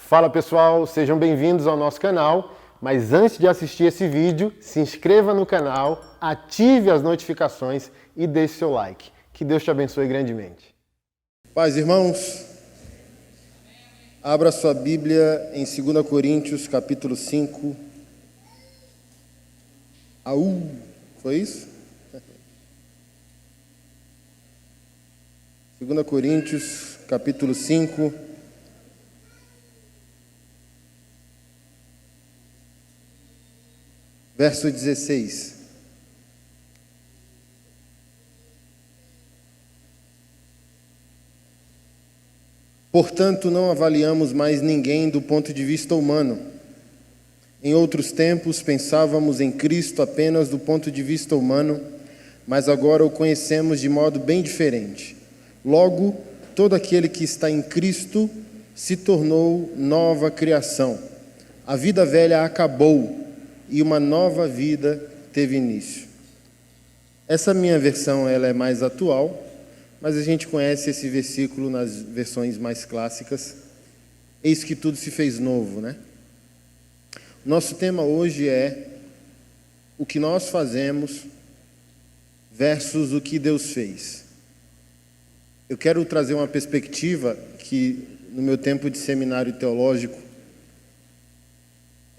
Fala pessoal, sejam bem-vindos ao nosso canal, mas antes de assistir esse vídeo, se inscreva no canal, ative as notificações e deixe seu like. Que Deus te abençoe grandemente. Paz, irmãos, abra sua Bíblia em 2 Coríntios, capítulo 5. Foi isso? 2 Coríntios, capítulo 5. Verso 16. Portanto, não avaliamos mais ninguém do ponto de vista humano. Em outros tempos, pensávamos em Cristo apenas do ponto de vista humano, mas agora o conhecemos de modo bem diferente. Logo, todo aquele que está em Cristo se tornou nova criação. A vida velha acabou e uma nova vida teve início. Essa minha versão ela é mais atual, mas a gente conhece esse versículo nas versões mais clássicas. Eis que tudo se fez novo, né? Nosso tema hoje é o que nós fazemos versus o que Deus fez. Eu quero trazer uma perspectiva que, no meu tempo de seminário teológico,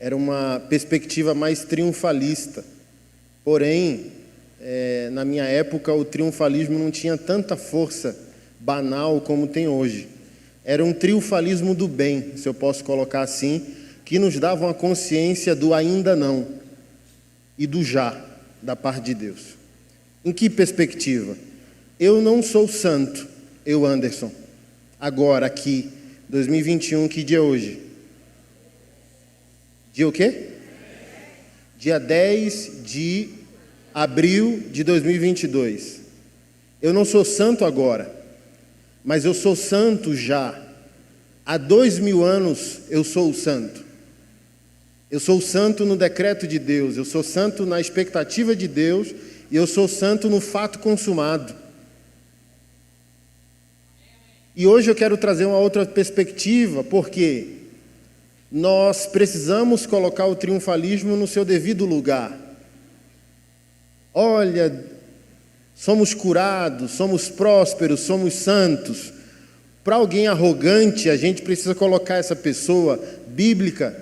era uma perspectiva mais triunfalista. Porém, na minha época, o triunfalismo não tinha tanta força banal como tem hoje. Era um triunfalismo do bem, se eu posso colocar assim, que nos dava uma consciência do ainda não e do já, da parte de Deus. Em que perspectiva? Eu não sou santo, eu, Anderson. Agora, aqui, 2021, que dia é hoje? Dia o quê? Dia 10 de abril de 2022. Eu não sou santo agora, mas eu sou santo já. Há 2000 anos eu sou o santo. Eu sou santo no decreto de Deus, eu sou santo na expectativa de Deus e eu sou santo no fato consumado. E hoje eu quero trazer uma outra perspectiva, porque nós precisamos colocar o triunfalismo no seu devido lugar. Olha, somos curados, somos prósperos, somos santos. Para alguém arrogante, a gente precisa colocar essa pessoa bíblica,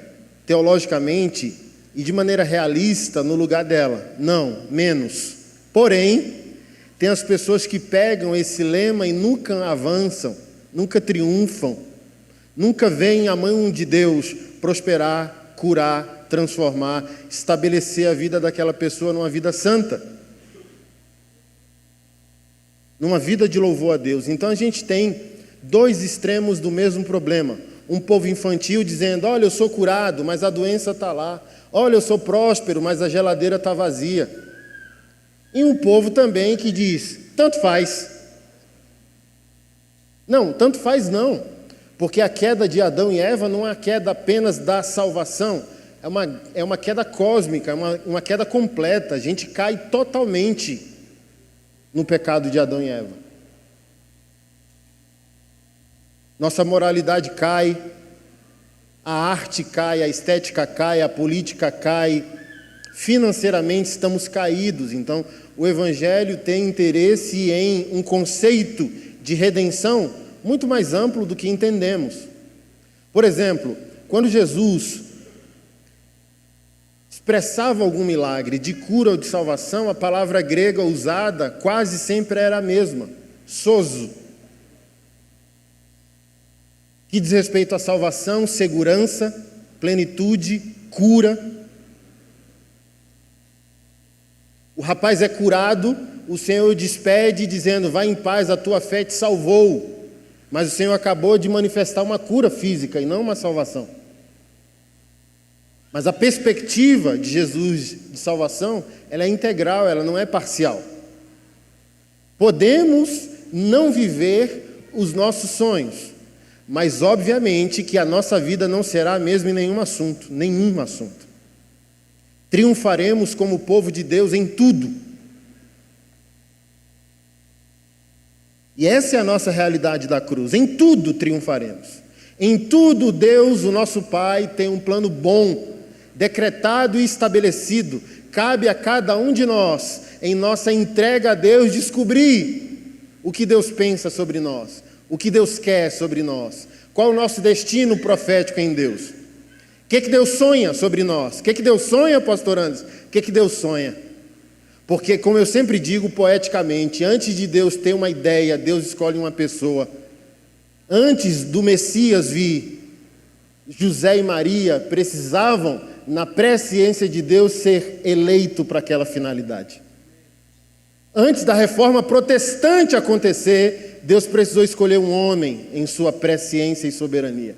teologicamente e de maneira realista no lugar dela. Não, menos. Porém, tem as pessoas que pegam esse lema e nunca avançam, nunca triunfam, nunca veem a mão de Deus prosperar, curar, transformar, estabelecer a vida daquela pessoa numa vida santa, numa vida de louvor a Deus. Então a gente tem dois extremos do mesmo problema. Um povo infantil dizendo, olha, eu sou curado, mas a doença está lá. Olha, eu sou próspero, mas a geladeira está vazia. E um povo também que diz, tanto faz. Não, tanto faz não. Porque a queda de Adão e Eva não é a queda apenas da salvação. É uma queda cósmica, uma queda completa. A gente cai totalmente no pecado de Adão e Eva. Nossa moralidade cai, a arte cai, a estética cai, a política cai, financeiramente estamos caídos. Então, o Evangelho tem interesse em um conceito de redenção muito mais amplo do que entendemos. Por exemplo, quando Jesus expressava algum milagre de cura ou de salvação, a palavra grega usada quase sempre era a mesma, sozo, que diz respeito à salvação, segurança, plenitude, cura. O rapaz é curado, o Senhor o despede dizendo, vai em paz, a tua fé te salvou. Mas o Senhor acabou de manifestar uma cura física e não uma salvação. Mas a perspectiva de Jesus de salvação, ela é integral, ela não é parcial. Podemos não viver os nossos sonhos, mas obviamente que a nossa vida não será a mesma em nenhum assunto. Triunfaremos como povo de Deus em tudo. E essa é a nossa realidade da cruz. Em tudo triunfaremos. Em tudo, Deus, o nosso Pai, tem um plano bom, decretado e estabelecido. Cabe a cada um de nós, em nossa entrega a Deus, descobrir o que Deus pensa sobre nós, o que Deus quer sobre nós, qual o nosso destino profético em Deus. O que Deus sonha sobre nós? O que Deus sonha, pastor Anderson? O que Deus sonha? Porque, como eu sempre digo poeticamente, antes de Deus ter uma ideia, Deus escolhe uma pessoa. Antes do Messias vir, José e Maria precisavam, na presciência de Deus, ser eleito para aquela finalidade. Antes da reforma protestante acontecer, Deus precisou escolher um homem em sua presciência e soberania.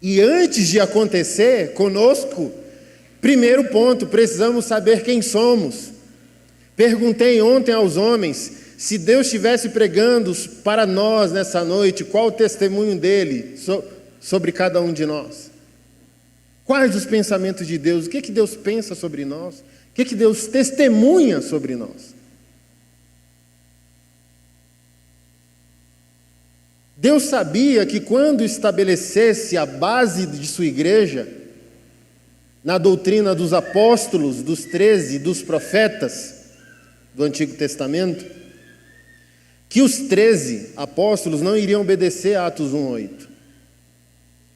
E antes de acontecer conosco, primeiro ponto, precisamos saber quem somos. Perguntei ontem aos homens, se Deus estivesse pregando para nós nessa noite, qual o testemunho dele sobre cada um de nós? Quais os pensamentos de Deus? O que Deus pensa sobre nós? O que Deus testemunha sobre nós? Deus sabia que quando estabelecesse a base de sua igreja, na doutrina dos apóstolos, dos 13, dos profetas do Antigo Testamento, que os 13 apóstolos não iriam obedecer a Atos 1:8.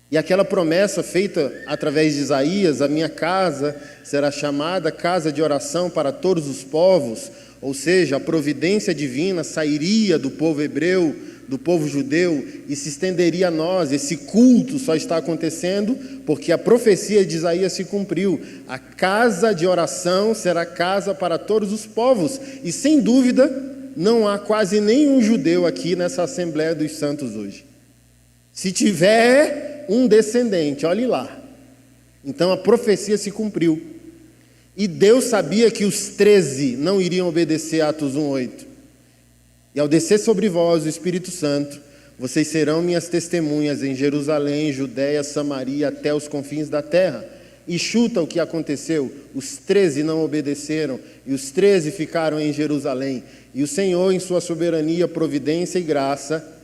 E aquela promessa feita através de Isaías, a minha casa será chamada casa de oração para todos os povos, ou seja, a providência divina sairia do povo hebreu, do povo judeu, e se estenderia a nós. Esse culto só está acontecendo porque a profecia de Isaías se cumpriu. A casa de oração será casa para todos os povos, e sem dúvida não há quase nenhum judeu aqui nessa Assembleia dos Santos hoje. Se tiver um descendente, olhe lá. Então a profecia se cumpriu. E Deus sabia que os 13 não iriam obedecer a Atos 1:8. E ao descer sobre vós o Espírito Santo, vocês serão minhas testemunhas em Jerusalém, Judéia, Samaria, até os confins da terra. E chuta o que aconteceu. Os 13 não obedeceram, e os 13 ficaram em Jerusalém. E o Senhor, em sua soberania, providência e graça,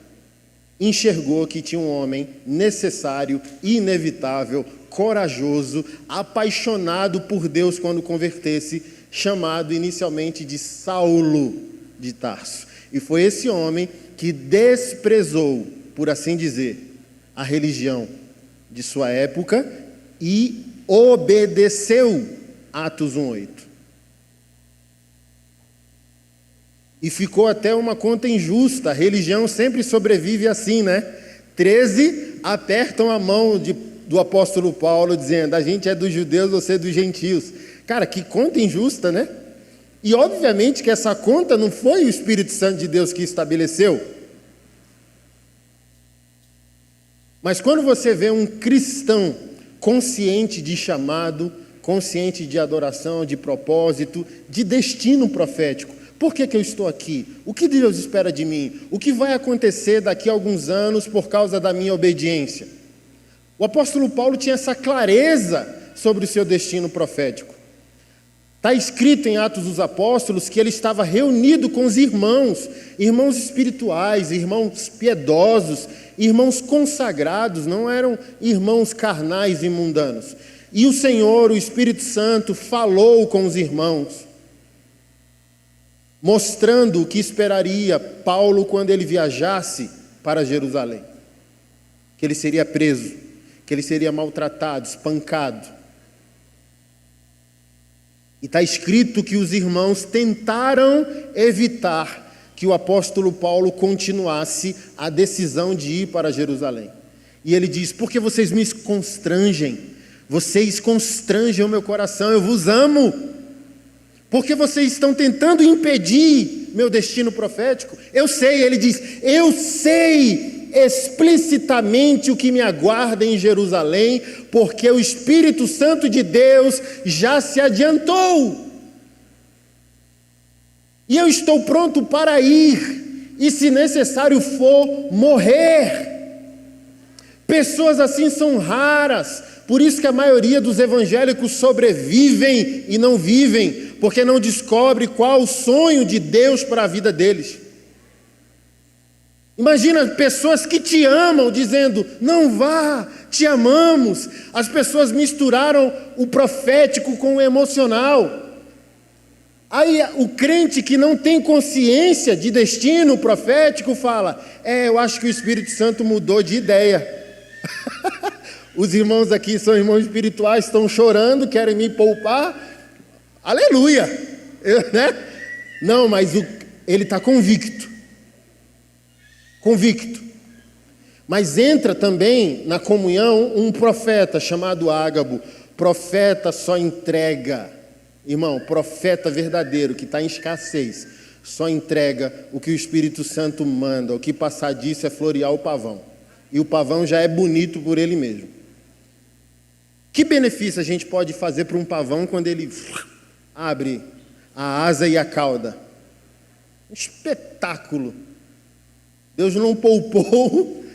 enxergou que tinha um homem necessário, inevitável, corajoso, apaixonado por Deus quando convertesse, chamado inicialmente de Saulo de Tarso. E foi esse homem que desprezou, por assim dizer, a religião de sua época e obedeceu Atos 1:8. E ficou até uma conta injusta. A religião sempre sobrevive assim, né? 13 apertam a mão do apóstolo Paulo, dizendo: a gente é dos judeus, você é dos gentios. Cara, que conta injusta, né? E obviamente que essa conta não foi o Espírito Santo de Deus que estabeleceu. Mas quando você vê um cristão consciente de chamado, consciente de adoração, de propósito, de destino profético, por que eu estou aqui? O que Deus espera de mim? O que vai acontecer daqui a alguns anos por causa da minha obediência? O apóstolo Paulo tinha essa clareza sobre o seu destino profético. Está escrito em Atos dos Apóstolos que ele estava reunido com os irmãos espirituais, irmãos piedosos, irmãos consagrados, não eram irmãos carnais e mundanos. E o Senhor, o Espírito Santo, falou com os irmãos, mostrando o que esperaria Paulo quando ele viajasse para Jerusalém. Que ele seria preso, que ele seria maltratado, espancado. E está escrito que os irmãos tentaram evitar que o apóstolo Paulo continuasse a decisão de ir para Jerusalém. E ele diz: porque vocês me constrangem, vocês constrangem o meu coração, eu vos amo. Porque vocês estão tentando impedir meu destino profético. Eu sei, ele diz, eu sei explicitamente o que me aguarda em Jerusalém, porque o Espírito Santo de Deus já se adiantou. E eu estou pronto para ir, e se necessário for, morrer. Pessoas assim são raras. Por isso que a maioria dos evangélicos sobrevivem e não vivem, porque não descobre qual o sonho de Deus para a vida deles. Imagina pessoas que te amam dizendo, não vá, te amamos. As pessoas misturaram o profético com o emocional. Aí o crente que não tem consciência de destino profético fala, eu acho que o Espírito Santo mudou de ideia. Os irmãos aqui são irmãos espirituais, estão chorando, querem me poupar. Aleluia! Né? Não, mas ele está convicto. Convicto. Mas entra também na comunhão um profeta chamado Ágabo. Profeta só entrega. Irmão, profeta verdadeiro que está em escassez, só entrega o que o Espírito Santo manda. O que passar disso é florear o pavão. E o pavão já é bonito por ele mesmo. Que benefício a gente pode fazer para um pavão quando ele abre a asa e a cauda? Um espetáculo. Deus não poupou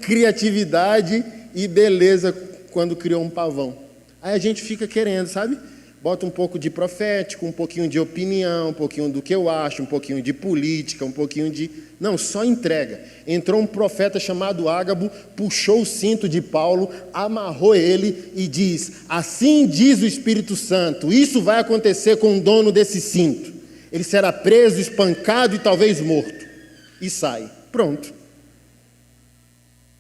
criatividade e beleza quando criou um pavão. Aí a gente fica querendo, sabe? Bota um pouco de profético, um pouquinho de opinião, um pouquinho do que eu acho, um pouquinho de política, um pouquinho de... Não, só entrega. Entrou um profeta chamado Ágabo, puxou o cinto de Paulo, amarrou ele e diz, assim diz o Espírito Santo, isso vai acontecer com o dono desse cinto. Ele será preso, espancado e talvez morto. E sai. Pronto.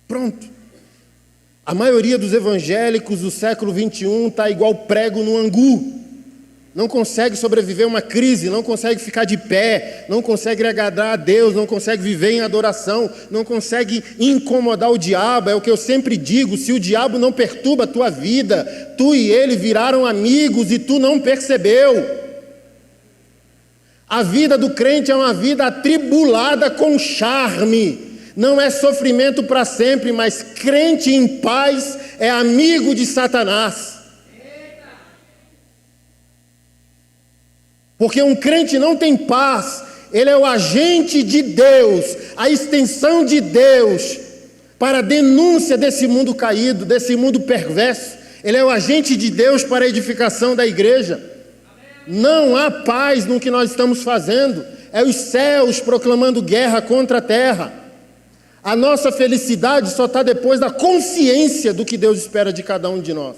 Pronto. A maioria dos evangélicos do século 21 está igual prego no angu. Não consegue sobreviver a uma crise, não consegue ficar de pé, não consegue agradar a Deus, não consegue viver em adoração, não consegue incomodar o diabo. É o que eu sempre digo, se o diabo não perturba a tua vida, tu e ele viraram amigos e tu não percebeu. A vida do crente é uma vida atribulada com charme. Não é sofrimento para sempre, mas crente em paz é amigo de Satanás. Porque um crente não tem paz, ele é o agente de Deus, a extensão de Deus para a denúncia desse mundo caído, desse mundo perverso. Ele é o agente de Deus para a edificação da igreja. Não há paz no que nós estamos fazendo, é os céus proclamando guerra contra a terra. A nossa felicidade só está depois da consciência do que Deus espera de cada um de nós.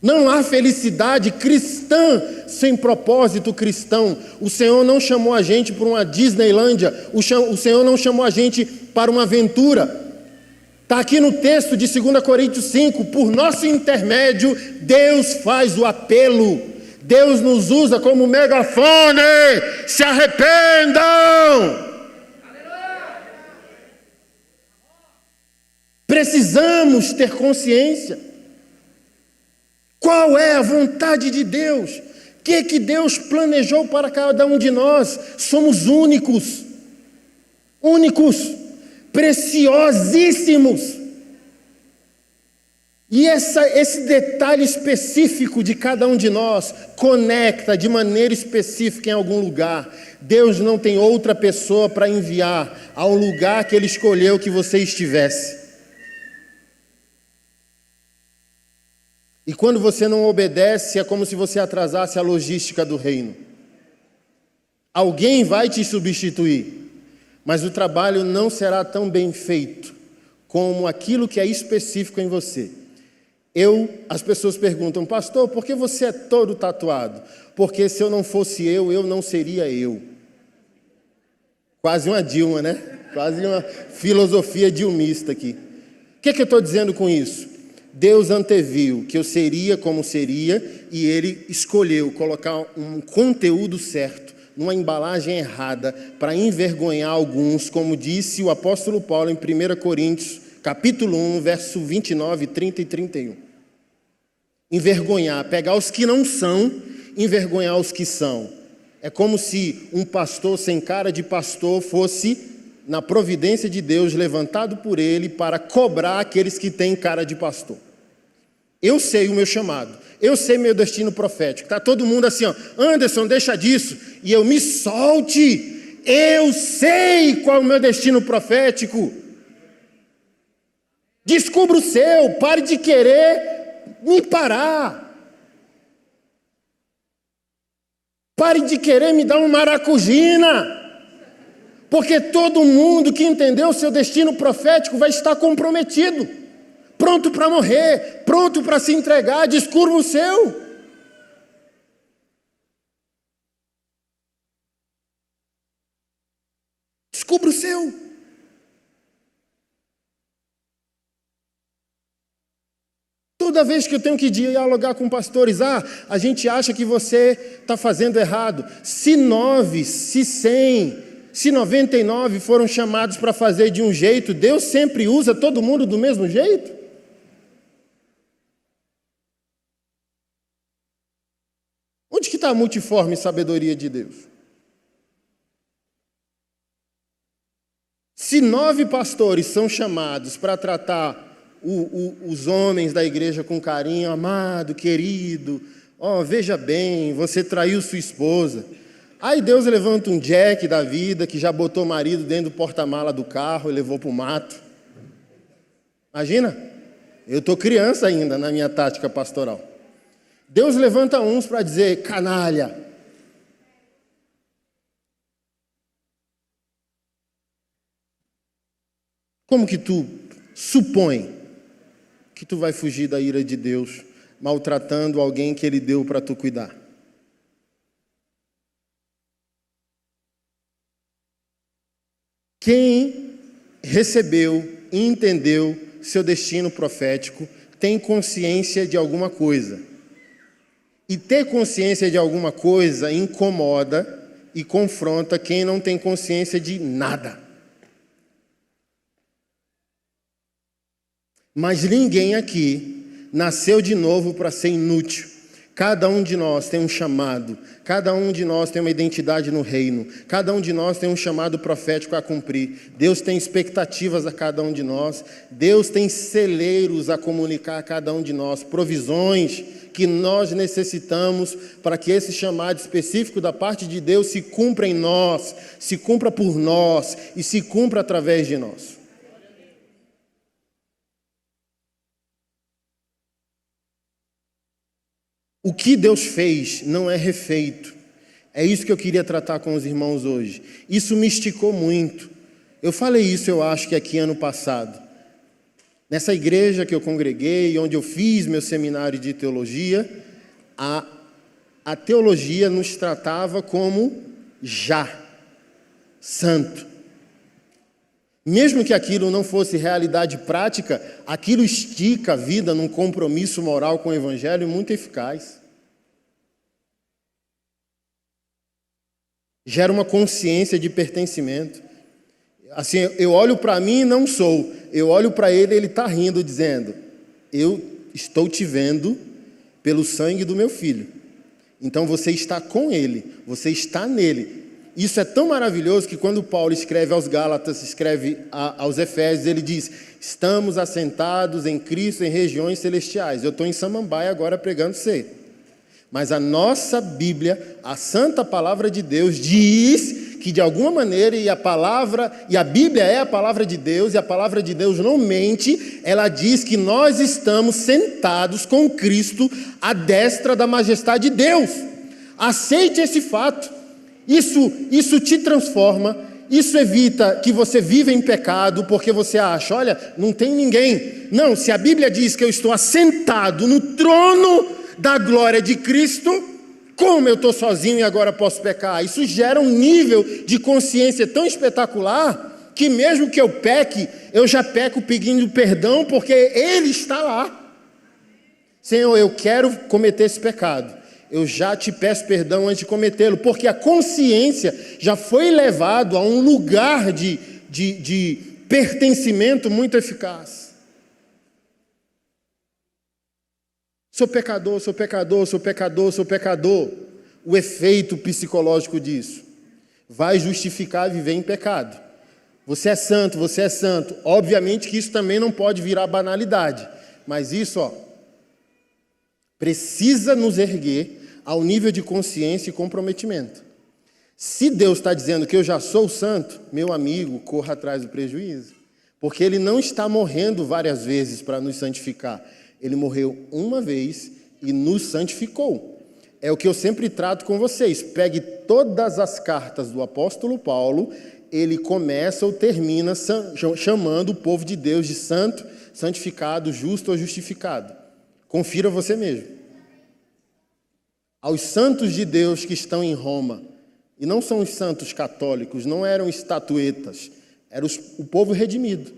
Não há felicidade cristã sem propósito cristão. O Senhor não chamou a gente para uma Disneylândia, o Senhor não chamou a gente para uma aventura. Está aqui no texto de 2 Coríntios 5, por nosso intermédio, Deus faz o apelo. Deus nos usa como megafone, se arrependam! Precisamos ter consciência. Qual é a vontade de Deus? O que Deus planejou para cada um de nós? Somos únicos, preciosíssimos. E esse detalhe específico de cada um de nós conecta de maneira específica em algum lugar. Deus não tem outra pessoa para enviar ao lugar que Ele escolheu que você estivesse. E quando você não obedece, é como se você atrasasse a logística do reino. Alguém vai te substituir, mas o trabalho não será tão bem feito como aquilo que é específico em você. As pessoas perguntam, pastor, por que você é todo tatuado? Porque se eu não fosse eu não seria eu. Quase uma Dilma, né? Quase uma filosofia dilmista aqui. O que eu estou dizendo com isso? Deus anteviu que eu seria como seria e Ele escolheu colocar um conteúdo certo, numa embalagem errada, para envergonhar alguns, como disse o apóstolo Paulo em 1 Coríntios, capítulo 1, verso 29, 30 e 31. Envergonhar, pegar os que não são, envergonhar os que são. É como se um pastor sem cara de pastor fosse, na providência de Deus, levantado por Ele para cobrar aqueles que têm cara de pastor. Eu sei o meu chamado, eu sei meu destino profético. Está todo mundo assim, ó, Anderson, deixa disso, e eu me solte. Eu sei qual é o meu destino profético. Descubra o seu, pare de querer me parar. Pare de querer me dar uma maracujina. Porque todo mundo que entendeu o seu destino profético vai estar comprometido, pronto para morrer, pronto para se entregar. Descubra o seu. Descubra o seu. Toda vez que eu tenho que dialogar com pastores, a gente acha que você está fazendo errado. Se 9, se 100, se 99 foram chamados para fazer de um jeito, Deus sempre usa todo mundo do mesmo jeito? Onde que está a multiforme sabedoria de Deus? Se 9 pastores são chamados para tratar os homens da igreja com carinho, amado, querido, veja bem, você traiu sua esposa. Aí Deus levanta um Jack da vida que já botou o marido dentro do porta-mala do carro e levou para o mato. Imagina? Eu estou criança ainda na minha tática pastoral. Deus levanta uns para dizer, canalha. Como que tu supõe que tu vai fugir da ira de Deus maltratando alguém que Ele deu para tu cuidar? Quem recebeu e entendeu seu destino profético tem consciência de alguma coisa. E ter consciência de alguma coisa incomoda e confronta quem não tem consciência de nada. Mas ninguém aqui nasceu de novo para ser inútil. Cada um de nós tem um chamado. Cada um de nós tem uma identidade no reino. Cada um de nós tem um chamado profético a cumprir. Deus tem expectativas a cada um de nós. Deus tem celeiros a comunicar a cada um de nós. Provisões que nós necessitamos para que esse chamado específico da parte de Deus se cumpra em nós, se cumpra por nós e se cumpra através de nós. O que Deus fez não é refeito. É isso que eu queria tratar com os irmãos hoje. Isso me esticou muito. Eu falei isso, eu acho que aqui ano passado. Nessa igreja que eu congreguei, onde eu fiz meu seminário de teologia, a teologia nos tratava como santo. Mesmo que aquilo não fosse realidade prática, aquilo estica a vida num compromisso moral com o Evangelho muito eficaz. Gera uma consciência de pertencimento. Assim, eu olho para mim e não sou. Eu olho para ele e ele está rindo, dizendo, eu estou te vendo pelo sangue do meu filho. Então você está com ele, você está nele. Isso é tão maravilhoso que quando Paulo escreve aos Gálatas, escreve aos Efésios, ele diz, estamos assentados em Cristo em regiões celestiais. Eu estou em Samambaia agora pregando você. Mas a nossa Bíblia, a santa palavra de Deus, diz que de alguma maneira, e a Bíblia é a palavra de Deus, e a palavra de Deus não mente, ela diz que nós estamos sentados com Cristo à destra da majestade de Deus. Aceite esse fato. Isso te transforma, isso evita que você viva em pecado, porque você acha, olha, não tem ninguém. Não, se a Bíblia diz que eu estou assentado no trono da glória de Cristo, como eu estou sozinho e agora posso pecar? Isso gera um nível de consciência tão espetacular, que mesmo que eu peque, eu já peco pedindo perdão, porque Ele está lá. Senhor, eu quero cometer esse pecado. Eu já te peço perdão antes de cometê-lo, porque a consciência já foi levado a um lugar de pertencimento muito eficaz. Sou pecador, sou pecador, sou pecador, sou pecador. O efeito psicológico disso vai justificar viver em pecado. Você é santo, você é santo. Obviamente que isso também não pode virar banalidade, mas isso, precisa nos erguer ao nível de consciência e comprometimento. Se Deus está dizendo que eu já sou santo, meu amigo, corra atrás do prejuízo. Porque ele não está morrendo várias vezes para nos santificar. Ele morreu uma vez e nos santificou. É o que eu sempre trato com vocês. Pegue todas as cartas do apóstolo Paulo, ele começa ou termina chamando o povo de Deus de santo, santificado, justo ou justificado. Confira você mesmo. Aos santos de Deus que estão em Roma, e não são os santos católicos, não eram estatuetas, era o povo redimido,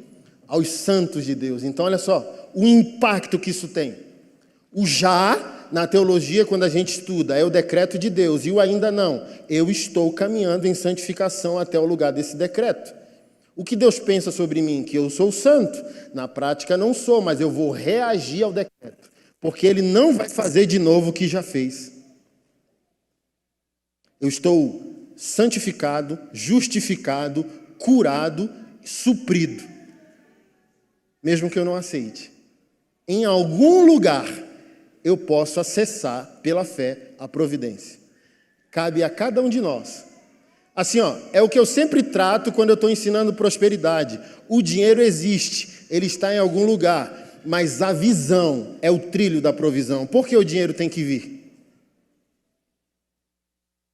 aos santos de Deus. Então, olha só, o impacto que isso tem. O já, na teologia, quando a gente estuda, é o decreto de Deus, e o ainda não. Eu estou caminhando em santificação até o lugar desse decreto. O que Deus pensa sobre mim? Que eu sou santo. Na prática, não sou, mas eu vou reagir ao decreto, porque Ele não vai fazer de novo o que já fez. Eu estou santificado, justificado, curado, suprido. Mesmo que eu não aceite. Em algum lugar, eu posso acessar, pela fé, a providência. Cabe a cada um de nós. Assim, é o que eu sempre trato quando eu estou ensinando prosperidade. O dinheiro existe, ele está em algum lugar, mas a visão é o trilho da provisão. Por que o dinheiro tem que vir?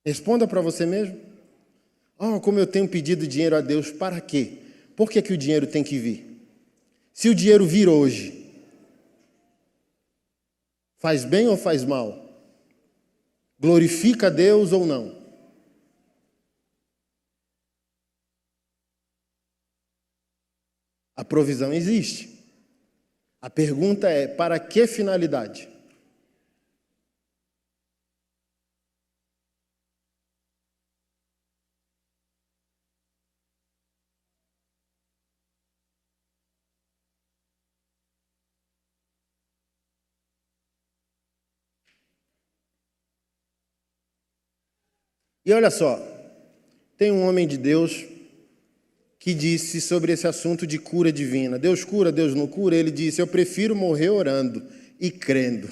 Responda para você mesmo. Como eu tenho pedido dinheiro a Deus, para quê? Por que o dinheiro tem que vir? Se o dinheiro vir hoje, faz bem ou faz mal? Glorifica a Deus ou não? A provisão existe. A pergunta é, para que finalidade? E olha só, tem um homem de Deus que disse sobre esse assunto de cura divina. Deus cura, Deus não cura? Ele disse, eu prefiro morrer orando e crendo.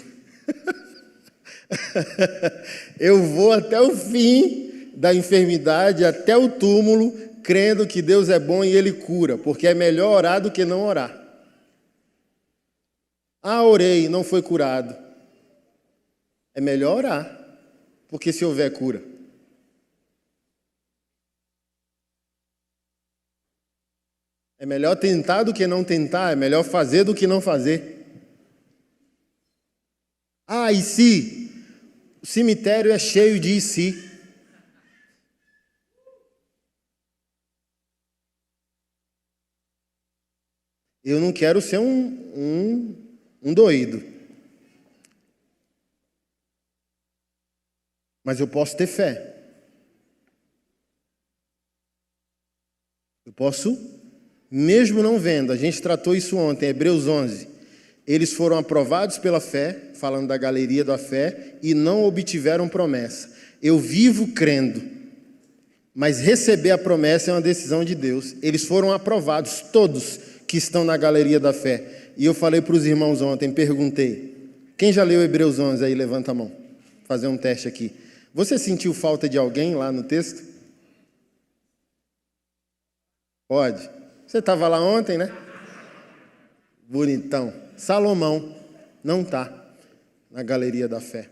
Eu vou até o fim da enfermidade, até o túmulo, crendo que Deus é bom e Ele cura, porque é melhor orar do que não orar. Orei, não foi curado. É melhor orar, porque se houver cura. É melhor tentar do que não tentar, é melhor fazer do que não fazer. E se? O cemitério é cheio de e se. Eu não quero ser um doido. Mas eu posso ter fé. Eu posso... Mesmo não vendo, a gente tratou isso ontem, Hebreus 11. Eles foram aprovados pela fé, falando da galeria da fé, e não obtiveram promessa. Eu vivo crendo, mas receber a promessa é uma decisão de Deus. Eles foram aprovados, todos que estão na galeria da fé. E eu falei para os irmãos ontem, perguntei, quem já leu Hebreus 11 aí, levanta a mão. Vou fazer um teste aqui. Você sentiu falta de alguém lá no texto? Pode. Você estava lá ontem, né? Bonitão. Salomão não está na galeria da fé.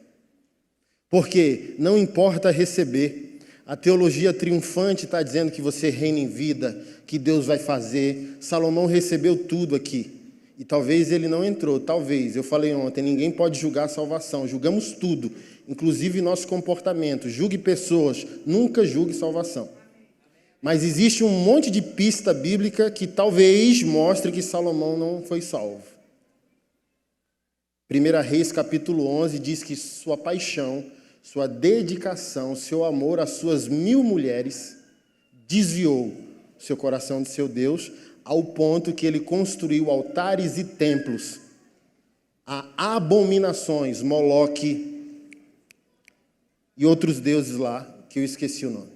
Porque não importa receber. A teologia triunfante está dizendo que você reina em vida, que Deus vai fazer. Salomão recebeu tudo aqui. E talvez ele não entrou, talvez. Eu falei ontem, ninguém pode julgar a salvação. Julgamos tudo, inclusive nosso comportamento. Julgue pessoas, nunca julgue salvação. Mas existe um monte de pista bíblica que talvez mostre que Salomão não foi salvo. 1 Reis, capítulo 11, diz que sua paixão, sua dedicação, seu amor às suas 1000 mulheres desviou seu coração de seu Deus, ao ponto que ele construiu altares e templos a abominações, Moloque e outros deuses lá, que eu esqueci o nome.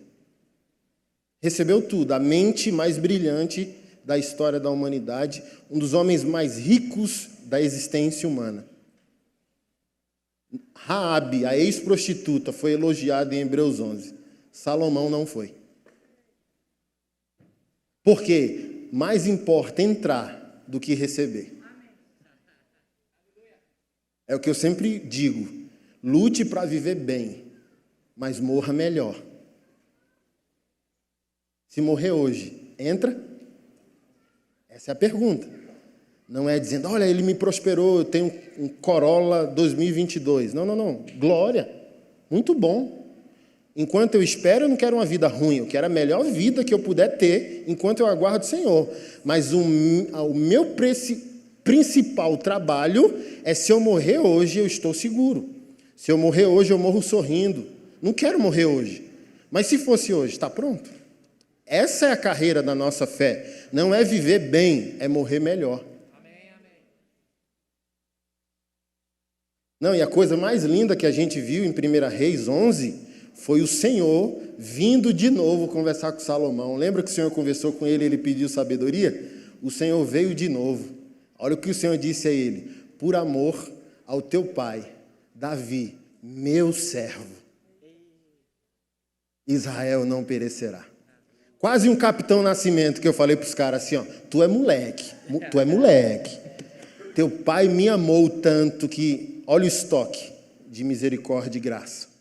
Recebeu tudo, a mente mais brilhante da história da humanidade, um dos homens mais ricos da existência humana. Raabe, a ex-prostituta, foi elogiada em Hebreus 11. Salomão não foi. Por quê? mais importa entrar do que receber. É o que eu sempre digo. Lute para viver bem, mas morra melhor. Se morrer hoje, entra? Essa é a pergunta. Não é dizendo, olha, ele me prosperou, eu tenho um Corolla 2022. Não. Glória. Muito bom. Enquanto eu espero, eu não quero uma vida ruim. Eu quero a melhor vida que eu puder ter enquanto eu aguardo o Senhor. Mas o meu principal trabalho é se eu morrer hoje, eu estou seguro. Se eu morrer hoje, eu morro sorrindo. Não quero morrer hoje. Mas se fosse hoje, está pronto? Essa é a carreira da nossa fé. Não é viver bem, é morrer melhor. Não, e a coisa mais linda que a gente viu em 1 Reis 11 foi o Senhor vindo de novo conversar com Salomão. Lembra que o Senhor conversou com ele e ele pediu sabedoria? O Senhor veio de novo. Olha o que o Senhor disse a ele. Por amor ao teu pai, Davi, meu servo, Israel não perecerá. Quase um Capitão Nascimento que eu falei para os caras assim, ó, tu é moleque. Teu pai me amou tanto que, olha o estoque de misericórdia e graça.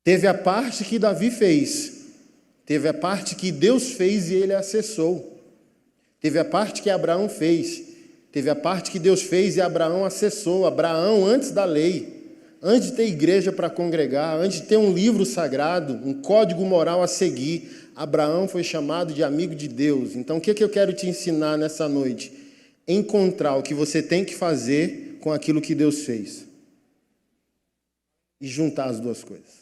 Teve a parte que Davi fez. Teve a parte que Deus fez e ele acessou. Teve a parte que Abraão fez. Teve a parte que Deus fez e Abraão acessou. Abraão, antes da lei, antes de ter igreja para congregar, antes de ter um livro sagrado, um código moral a seguir, Abraão foi chamado de amigo de Deus. Então, o que eu quero te ensinar nessa noite? Encontrar o que você tem que fazer com aquilo que Deus fez. E juntar as duas coisas.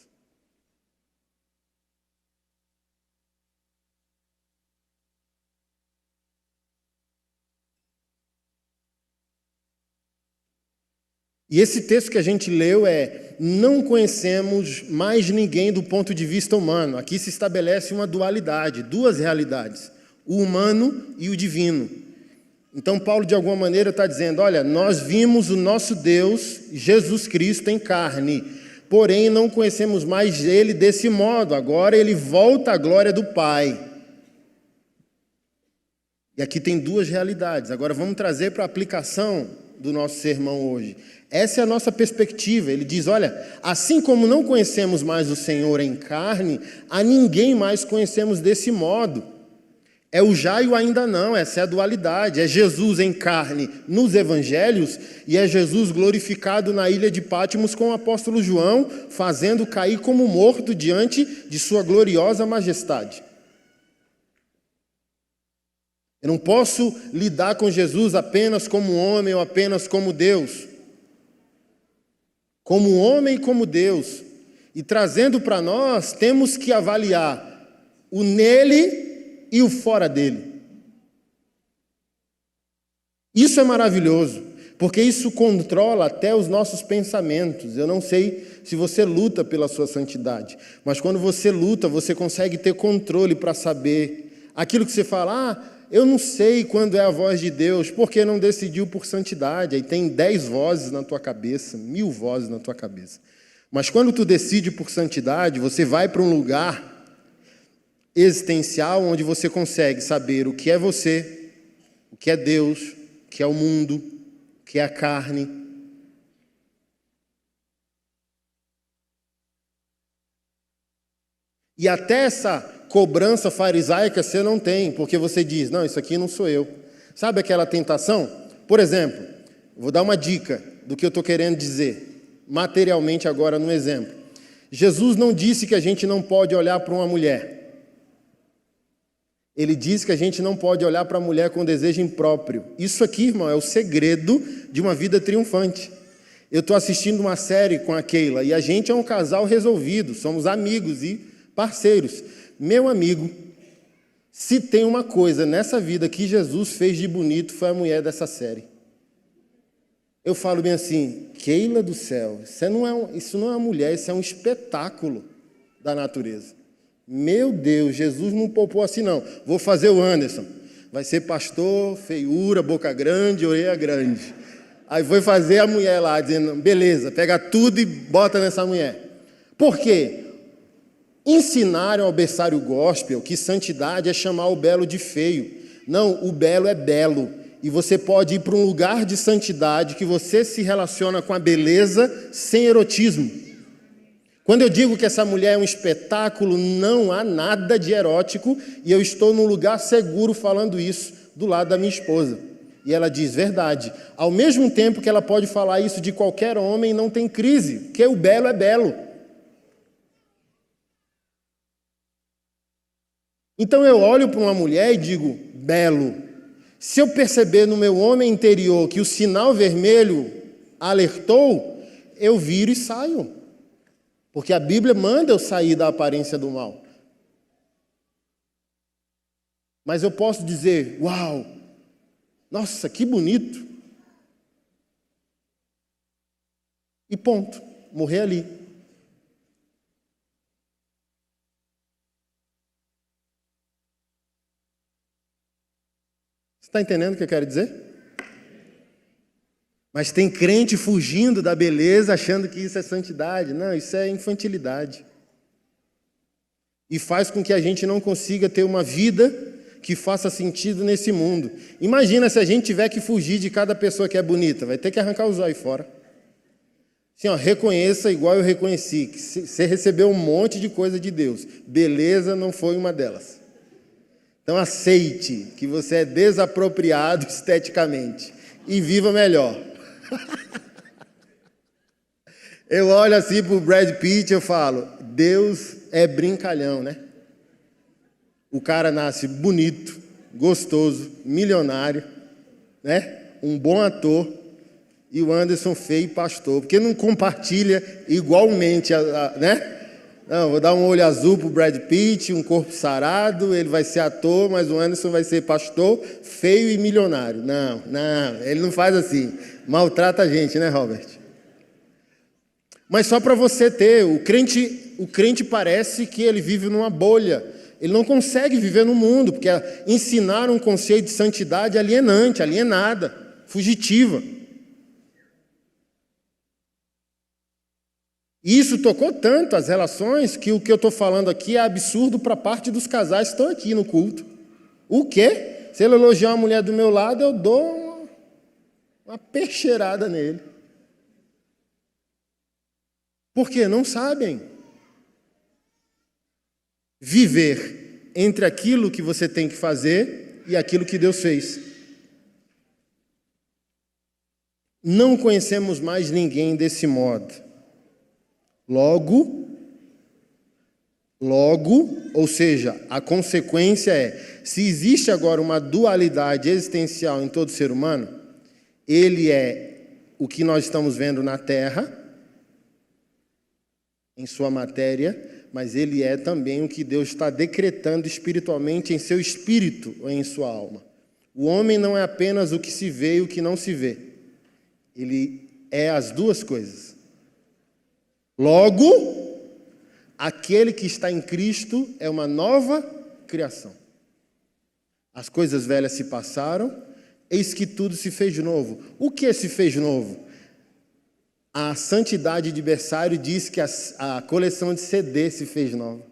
E esse texto que a gente leu não conhecemos mais ninguém do ponto de vista humano. Aqui se estabelece uma dualidade, duas realidades, o humano e o divino. Então Paulo de alguma maneira está dizendo, olha, nós vimos o nosso Deus, Jesus Cristo em carne, porém não conhecemos mais ele desse modo, agora ele volta à glória do Pai. E aqui tem duas realidades, agora vamos trazer para a aplicação do nosso sermão hoje. Essa é a nossa perspectiva. Ele diz, olha, assim como não conhecemos mais o Senhor em carne, a ninguém mais conhecemos desse modo. É o já e o ainda não, essa é a dualidade. É Jesus em carne nos evangelhos e é Jesus glorificado na ilha de Pátimos com o apóstolo João, fazendo cair como morto diante de sua gloriosa majestade. Eu não posso lidar com Jesus apenas como homem ou apenas como Deus. Como homem e como Deus. E trazendo para nós, temos que avaliar o nele e o fora dele. Isso é maravilhoso, porque isso controla até os nossos pensamentos. Eu não sei se você luta pela sua santidade, mas quando você luta, você consegue ter controle para saber aquilo que você fala, eu não sei quando é a voz de Deus, porque não decidiu por santidade. Aí tem 10 vozes na tua cabeça, 1000 vozes na tua cabeça. Mas quando tu decide por santidade, você vai para um lugar existencial onde você consegue saber o que é você, o que é Deus, o que é o mundo, o que é a carne. E até essa cobrança farisaica você não tem, porque você diz, não, isso aqui não sou eu. Sabe aquela tentação? Por exemplo, vou dar uma dica do que eu estou querendo dizer, materialmente agora no exemplo. Jesus não disse que a gente não pode olhar para uma mulher. Ele disse que a gente não pode olhar para a mulher com desejo impróprio. Isso aqui, irmão, é o segredo de uma vida triunfante. Eu estou assistindo uma série com a Keila e a gente é um casal resolvido, somos amigos e parceiros. Meu amigo, se tem uma coisa nessa vida que Jesus fez de bonito, foi a mulher dessa série. Eu falo bem assim, Keila do céu, isso não é uma mulher, isso é um espetáculo da natureza. Meu Deus, Jesus não poupou assim não. Vou fazer o Anderson. Vai ser pastor, feiura, boca grande, orelha grande. Aí foi fazer a mulher lá, dizendo, beleza, pega tudo e bota nessa mulher. Por quê? ensinaram ao berçário gospel que santidade é chamar o belo de feio. Não, o belo é belo. E você pode ir para um lugar de santidade que você se relaciona com a beleza sem erotismo. Quando eu digo que essa mulher é um espetáculo, não há nada de erótico, e eu estou num lugar seguro falando isso do lado da minha esposa. E ela diz verdade. Ao mesmo tempo que ela pode falar isso de qualquer homem, não tem crise, porque o belo é belo. Então eu olho para uma mulher e digo, belo. Se eu perceber no meu homem interior que o sinal vermelho alertou, eu viro e saio. Porque a Bíblia manda eu sair da aparência do mal. Mas eu posso dizer, uau, nossa, que bonito. E ponto, morrer ali. Você está entendendo o que eu quero dizer? Mas tem crente fugindo da beleza, achando que isso é santidade. Não, isso é infantilidade. E faz com que a gente não consiga ter uma vida que faça sentido nesse mundo. Imagina se a gente tiver que fugir de cada pessoa que é bonita. Vai ter que arrancar os olhos fora. Assim, ó, reconheça igual eu reconheci. Que você recebeu um monte de coisa de Deus. Beleza não foi uma delas. Então aceite que você é desapropriado esteticamente. E viva melhor. Eu olho assim pro Brad Pitt e eu falo, Deus é brincalhão, né? O cara nasce bonito, gostoso, milionário, né? Um bom ator, e o Anderson feio e pastor, porque não compartilha igualmente, né? Não, vou dar um olho azul pro Brad Pitt, um corpo sarado, ele vai ser ator, mas o Anderson vai ser pastor, feio e milionário. Não, ele não faz assim. Maltrata a gente, né, Robert? Mas só para você ter, o crente parece que ele vive numa bolha. Ele não consegue viver no mundo, porque ensinaram um conceito de santidade alienante, alienada, fugitiva. E isso tocou tanto as relações que o que eu estou falando aqui é absurdo para parte dos casais que estão aqui no culto. O quê? Se ele elogiar uma mulher do meu lado, eu dou uma peixeirada nele. Por quê? Não sabem viver entre aquilo que você tem que fazer e aquilo que Deus fez. Não conhecemos mais ninguém desse modo. Logo, ou seja, a consequência é, se existe agora uma dualidade existencial em todo ser humano, ele é o que nós estamos vendo na Terra, em sua matéria, mas ele é também o que Deus está decretando espiritualmente em seu espírito ou em sua alma. O homem não é apenas o que se vê e o que não se vê. Ele é as duas coisas. Logo, aquele que está em Cristo é uma nova criação. As coisas velhas se passaram, eis que tudo se fez novo. O que se fez novo? A santidade de berçário diz que a coleção de CD se fez nova.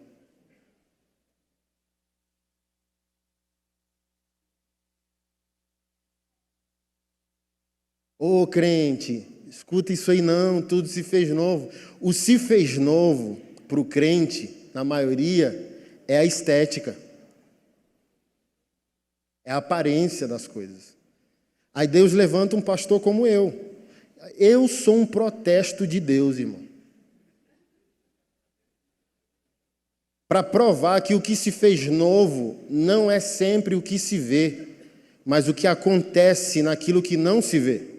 Ô crente, escuta isso aí não, tudo se fez novo. O se fez novo para o crente, na maioria, é a estética. É a aparência das coisas. Aí Deus levanta um pastor como eu. Eu sou um protesto de Deus, irmão. Para provar que o que se fez novo não é sempre o que se vê, mas o que acontece naquilo que não se vê.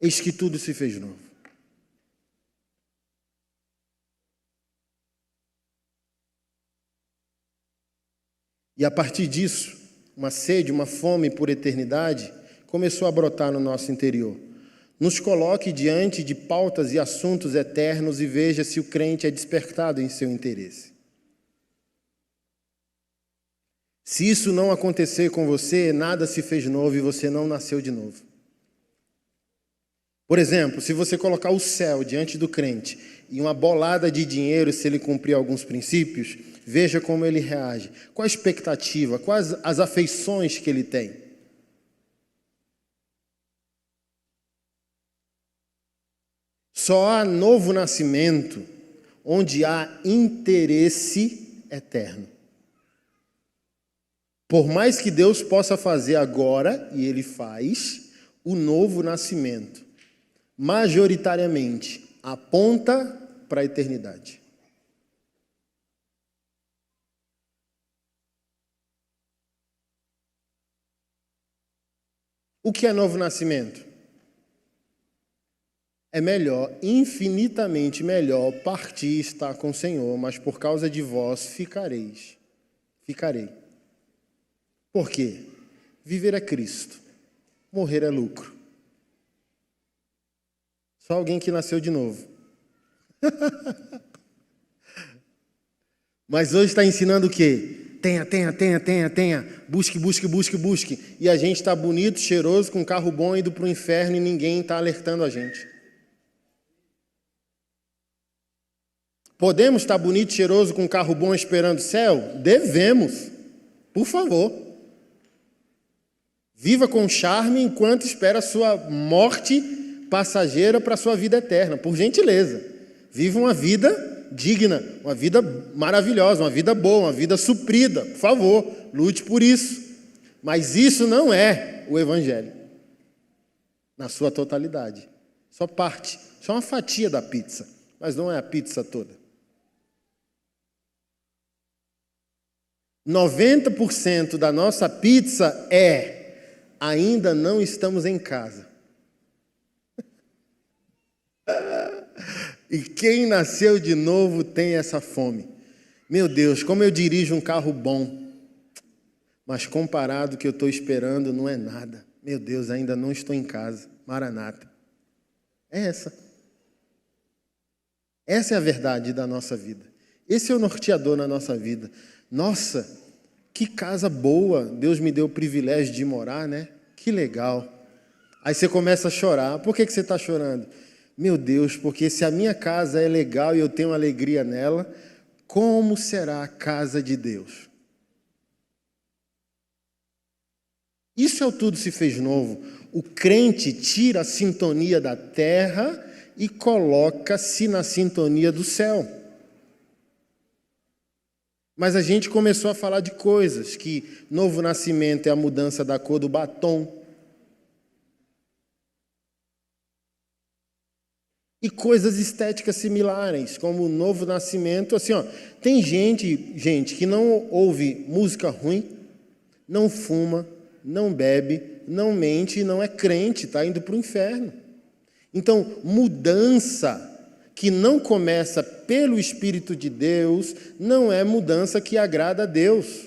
Eis que tudo se fez novo. E a partir disso, uma sede, uma fome por eternidade começou a brotar no nosso interior. Nos coloque diante de pautas e assuntos eternos e veja se o crente é despertado em seu interesse. Se isso não acontecer com você, nada se fez novo e você não nasceu de novo. Por exemplo, se você colocar o céu diante do crente e uma bolada de dinheiro, se ele cumprir alguns princípios, veja como ele reage. Qual a expectativa, quais as afeições que ele tem. Só há novo nascimento onde há interesse eterno. Por mais que Deus possa fazer agora, e Ele faz, o novo nascimento, majoritariamente, aponta para a eternidade. O que é novo nascimento? É melhor, infinitamente melhor, partir e estar com o Senhor, mas por causa de vós ficarei. Por quê? Viver é Cristo, morrer é lucro. Só alguém que nasceu de novo. Mas hoje está ensinando o quê? Tenha. Busque. E a gente está bonito, cheiroso, com um carro bom, indo para o inferno e ninguém está alertando a gente. Podemos estar bonito, cheiroso, com um carro bom, esperando o céu? Devemos. Por favor. Viva com charme enquanto espera a sua morte passageira para a sua vida eterna. Por gentileza. Viva uma vida digna, uma vida maravilhosa, uma vida boa, uma vida suprida. Por favor, lute por isso. Mas isso não é o Evangelho. Na sua totalidade. Só parte, só uma fatia da pizza. Mas não é a pizza toda. 90% da nossa pizza ainda não estamos em casa. E quem nasceu de novo tem essa fome. Meu Deus, como eu dirijo um carro bom, mas comparado ao que eu estou esperando não é nada. Meu Deus, ainda não estou em casa. Maranata. É essa. Essa é a verdade da nossa vida. Esse é o norteador na nossa vida. Nossa, que casa boa, Deus me deu o privilégio de morar, né? Que legal. Aí você começa a chorar. Por que você está chorando? Meu Deus, porque se a minha casa é legal e eu tenho alegria nela, como será a casa de Deus? Isso é o tudo se fez novo. O crente tira a sintonia da terra e coloca-se na sintonia do céu. Mas a gente começou a falar de coisas, que novo nascimento é a mudança da cor do batom. E coisas estéticas similares, como o novo nascimento. Assim, ó, tem gente que não ouve música ruim, não fuma, não bebe, não mente e não é crente, está indo para o inferno. Então, mudança que não começa pelo Espírito de Deus, não é mudança que agrada a Deus.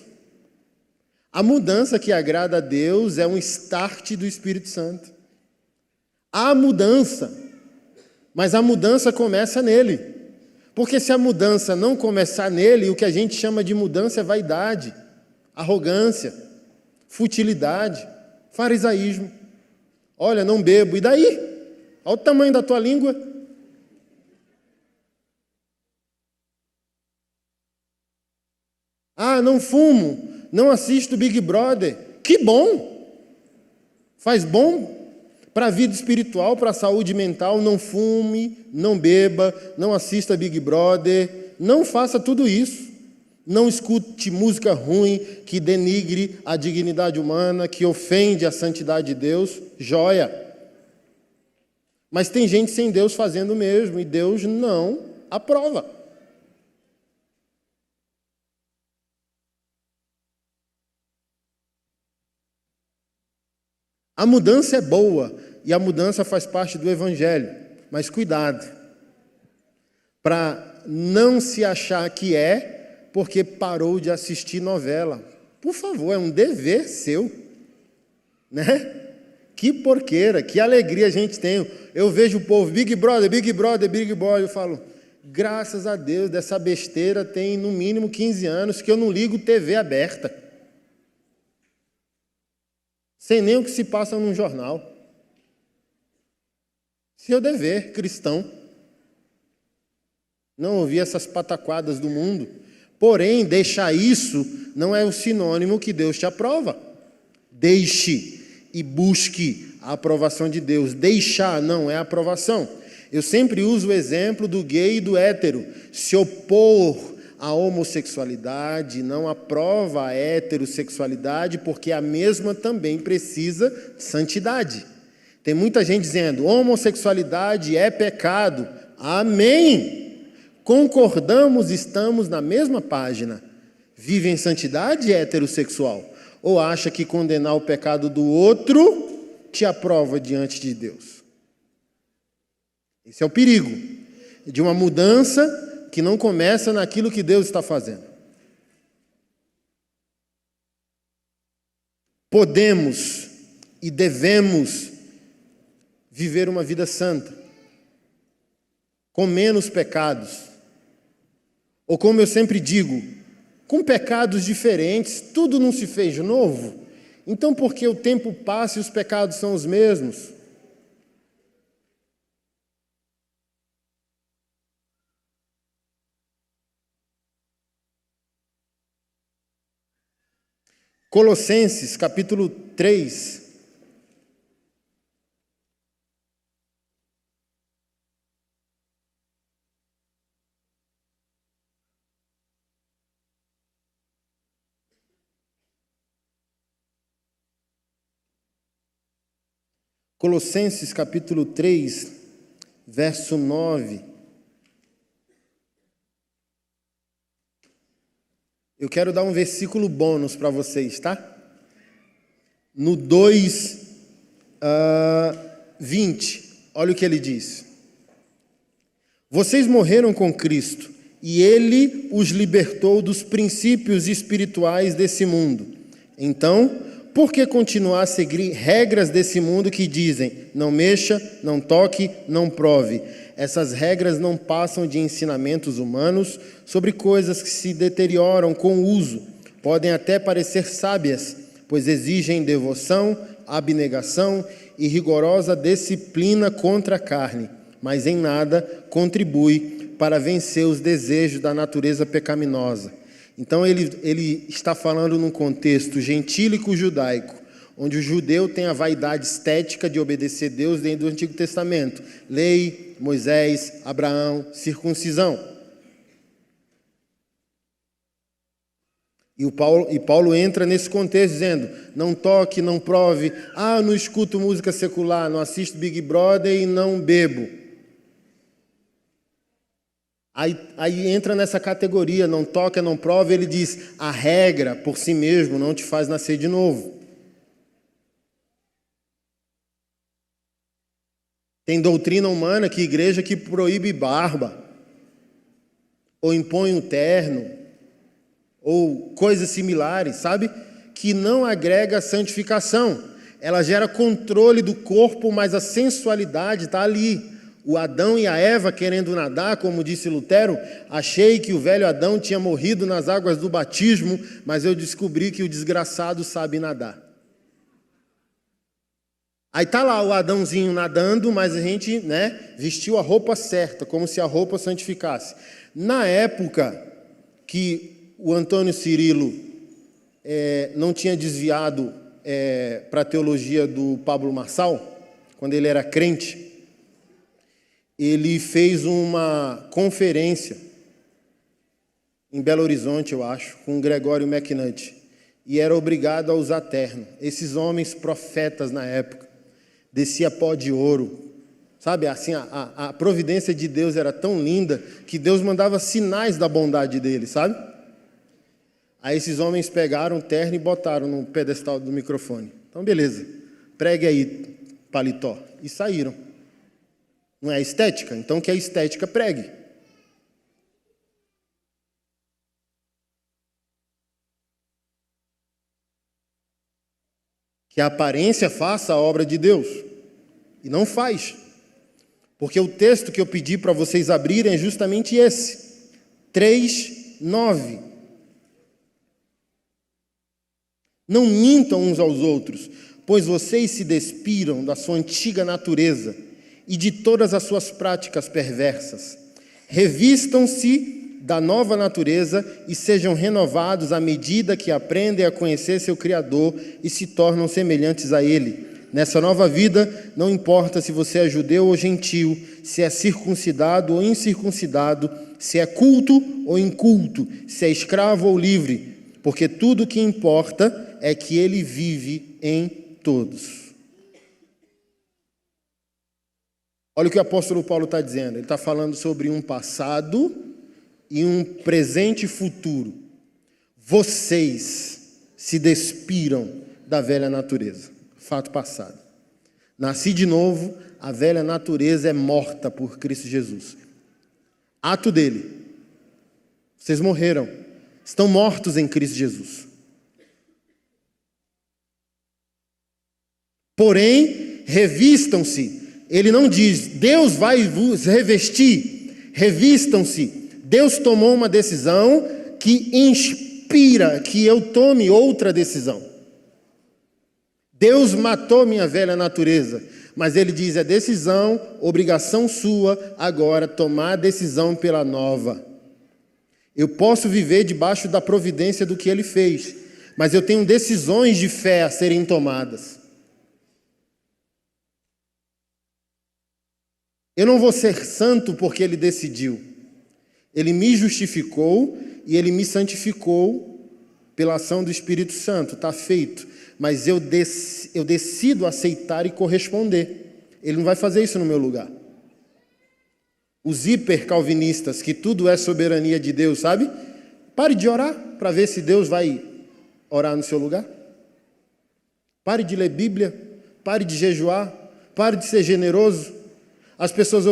A mudança que agrada a Deus é um start do Espírito Santo. Há mudança, mas a mudança começa nele. Porque se a mudança não começar nele, o que a gente chama de mudança é vaidade, arrogância, futilidade, farisaísmo. Olha, não bebo, e daí? Olha o tamanho da tua língua. Ah, não fumo, não assisto Big Brother. Que bom! Faz bom para a vida espiritual, para a saúde mental. Não fume, não beba, não assista Big Brother. Não faça tudo isso. Não escute música ruim que denigre a dignidade humana, que ofende a santidade de Deus. Joia! Mas tem gente sem Deus fazendo o mesmo e Deus não aprova. A mudança é boa e a mudança faz parte do Evangelho, mas cuidado, para não se achar que é porque parou de assistir novela. Por favor, é um dever seu, né? Que porqueira, que alegria a gente tem. Eu vejo o povo, Big Brother, eu falo, graças a Deus, dessa besteira tem no mínimo 15 anos que eu não ligo TV aberta. Sem nem o que se passa num jornal. Seu dever cristão. Não ouvir essas pataquadas do mundo. Porém, deixar isso não é o sinônimo que Deus te aprova. Deixe e busque a aprovação de Deus. Deixar não é aprovação. Eu sempre uso o exemplo do gay e do hétero. Se opor à homossexualidade não aprova a heterossexualidade, porque a mesma também precisa de santidade. Tem muita gente dizendo, homossexualidade é pecado. Amém! Concordamos, estamos na mesma página. Vive em santidade heterossexual? Ou acha que condenar o pecado do outro te aprova diante de Deus? Esse é o perigo de uma mudança que não começa naquilo que Deus está fazendo. Podemos e devemos viver uma vida santa, com menos pecados. Ou como eu sempre digo, com pecados diferentes, tudo não se fez novo. Então, por que o tempo passa e os pecados são os mesmos? Colossenses, capítulo 3. Colossenses, capítulo 3, verso 9. Eu quero dar um versículo bônus para vocês, tá? No 2, 20, olha o que ele diz. Vocês morreram com Cristo, e Ele os libertou dos princípios espirituais desse mundo. Então, por que continuar a seguir regras desse mundo que dizem, não mexa, não toque, não prove? Essas regras não passam de ensinamentos humanos sobre coisas que se deterioram com o uso. Podem até parecer sábias, pois exigem devoção, abnegação e rigorosa disciplina contra a carne, mas em nada contribui para vencer os desejos da natureza pecaminosa. Então ele está falando num contexto gentílico-judaico, onde o judeu tem a vaidade estética de obedecer a Deus dentro do Antigo Testamento. Lei, Moisés, Abraão, circuncisão. E Paulo entra nesse contexto dizendo, não toque, não prove, não escuto música secular, não assisto Big Brother e não bebo. Aí entra nessa categoria, não toca, não prova, ele diz, a regra por si mesmo não te faz nascer de novo. Tem doutrina humana que igreja que proíbe barba, ou impõe um terno, ou coisas similares, sabe? Que não agrega santificação. Ela gera controle do corpo, mas a sensualidade está ali. O Adão e a Eva querendo nadar, como disse Lutero, achei que o velho Adão tinha morrido nas águas do batismo, mas eu descobri que o desgraçado sabe nadar. Aí está lá o Adãozinho nadando, mas a gente vestiu a roupa certa, como se a roupa santificasse. Na época que o Antônio Cirilo não tinha desviado para a teologia do Pablo Marçal, quando ele era crente, ele fez uma conferência em Belo Horizonte, eu acho, com Gregório McNutt, e era obrigado a usar terno. Esses homens profetas na época, descia pó de ouro, sabe? Assim, a providência de Deus era tão linda que Deus mandava sinais da bondade dele, sabe? Aí esses homens pegaram o terno e botaram no pedestal do microfone. Então, beleza, pregue aí, paletó. E saíram. Não é estética? Então que a estética pregue. Que a aparência faça a obra de Deus. E não faz. Porque o texto que eu pedi para vocês abrirem é justamente esse. 3:9. Não mintam uns aos outros, pois vocês se despiram da sua antiga natureza e de todas as suas práticas perversas. Revistam-se da nova natureza e sejam renovados à medida que aprendem a conhecer seu Criador e se tornam semelhantes a Ele. Nessa nova vida, não importa se você é judeu ou gentil, se é circuncidado ou incircuncidado, se é culto ou inculto, se é escravo ou livre, porque tudo o que importa é que Ele vive em todos. Olha o que o apóstolo Paulo está dizendo. Ele está falando sobre um passado e um presente e futuro. Vocês se despiram da velha natureza. Fato passado. Nasci de novo, a velha natureza é morta por Cristo Jesus. Ato dele. Vocês morreram. Estão mortos em Cristo Jesus. Porém, revistam-se. Ele não diz, Deus vai vos revestir. Revistam-se. Deus tomou uma decisão que inspira que eu tome outra decisão. Deus matou minha velha natureza, mas Ele diz, é decisão, obrigação sua, agora tomar a decisão pela nova. Eu posso viver debaixo da providência do que Ele fez, mas eu tenho decisões de fé a serem tomadas. Eu não vou ser santo porque Ele decidiu. Ele me justificou e Ele me santificou pela ação do Espírito Santo, está feito. Mas eu decido aceitar e corresponder. Ele não vai fazer isso no meu lugar. Os hipercalvinistas, que tudo é soberania de Deus, sabe? Pare de orar para ver se Deus vai orar no seu lugar. Pare de ler Bíblia, pare de jejuar, pare de ser generoso. As pessoas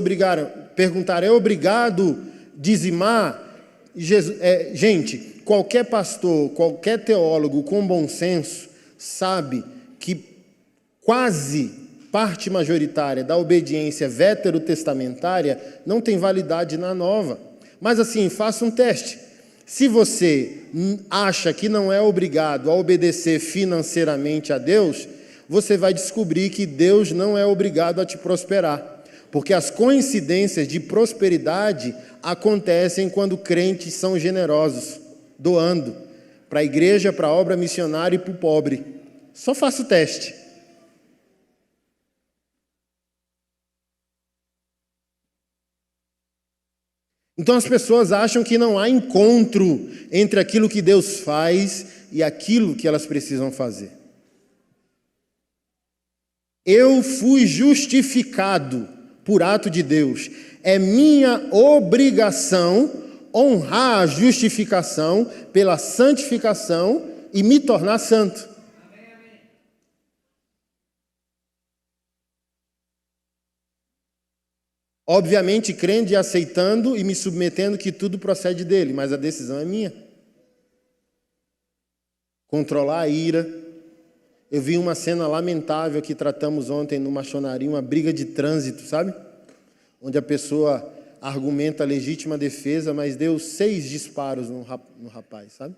perguntaram, é obrigado dizimar? Gente, qualquer pastor, qualquer teólogo com bom senso sabe que quase parte majoritária da obediência veterotestamentária não tem validade na nova. Mas assim, faça um teste. Se você acha que não é obrigado a obedecer financeiramente a Deus, você vai descobrir que Deus não é obrigado a te prosperar. Porque as coincidências de prosperidade acontecem quando crentes são generosos, doando para a igreja, para a obra missionária e para o pobre. Só faça o teste. Então as pessoas acham que não há encontro entre aquilo que Deus faz e aquilo que elas precisam fazer. Eu fui justificado por ato de Deus. É minha obrigação honrar a justificação pela santificação e me tornar santo. Obviamente, crendo e aceitando e me submetendo que tudo procede dele, mas a decisão é minha. Controlar a ira. Eu vi uma cena lamentável que tratamos ontem no Machonaria, uma briga de trânsito, sabe? Onde a pessoa argumenta legítima defesa, mas deu 6 disparos no rapaz, sabe?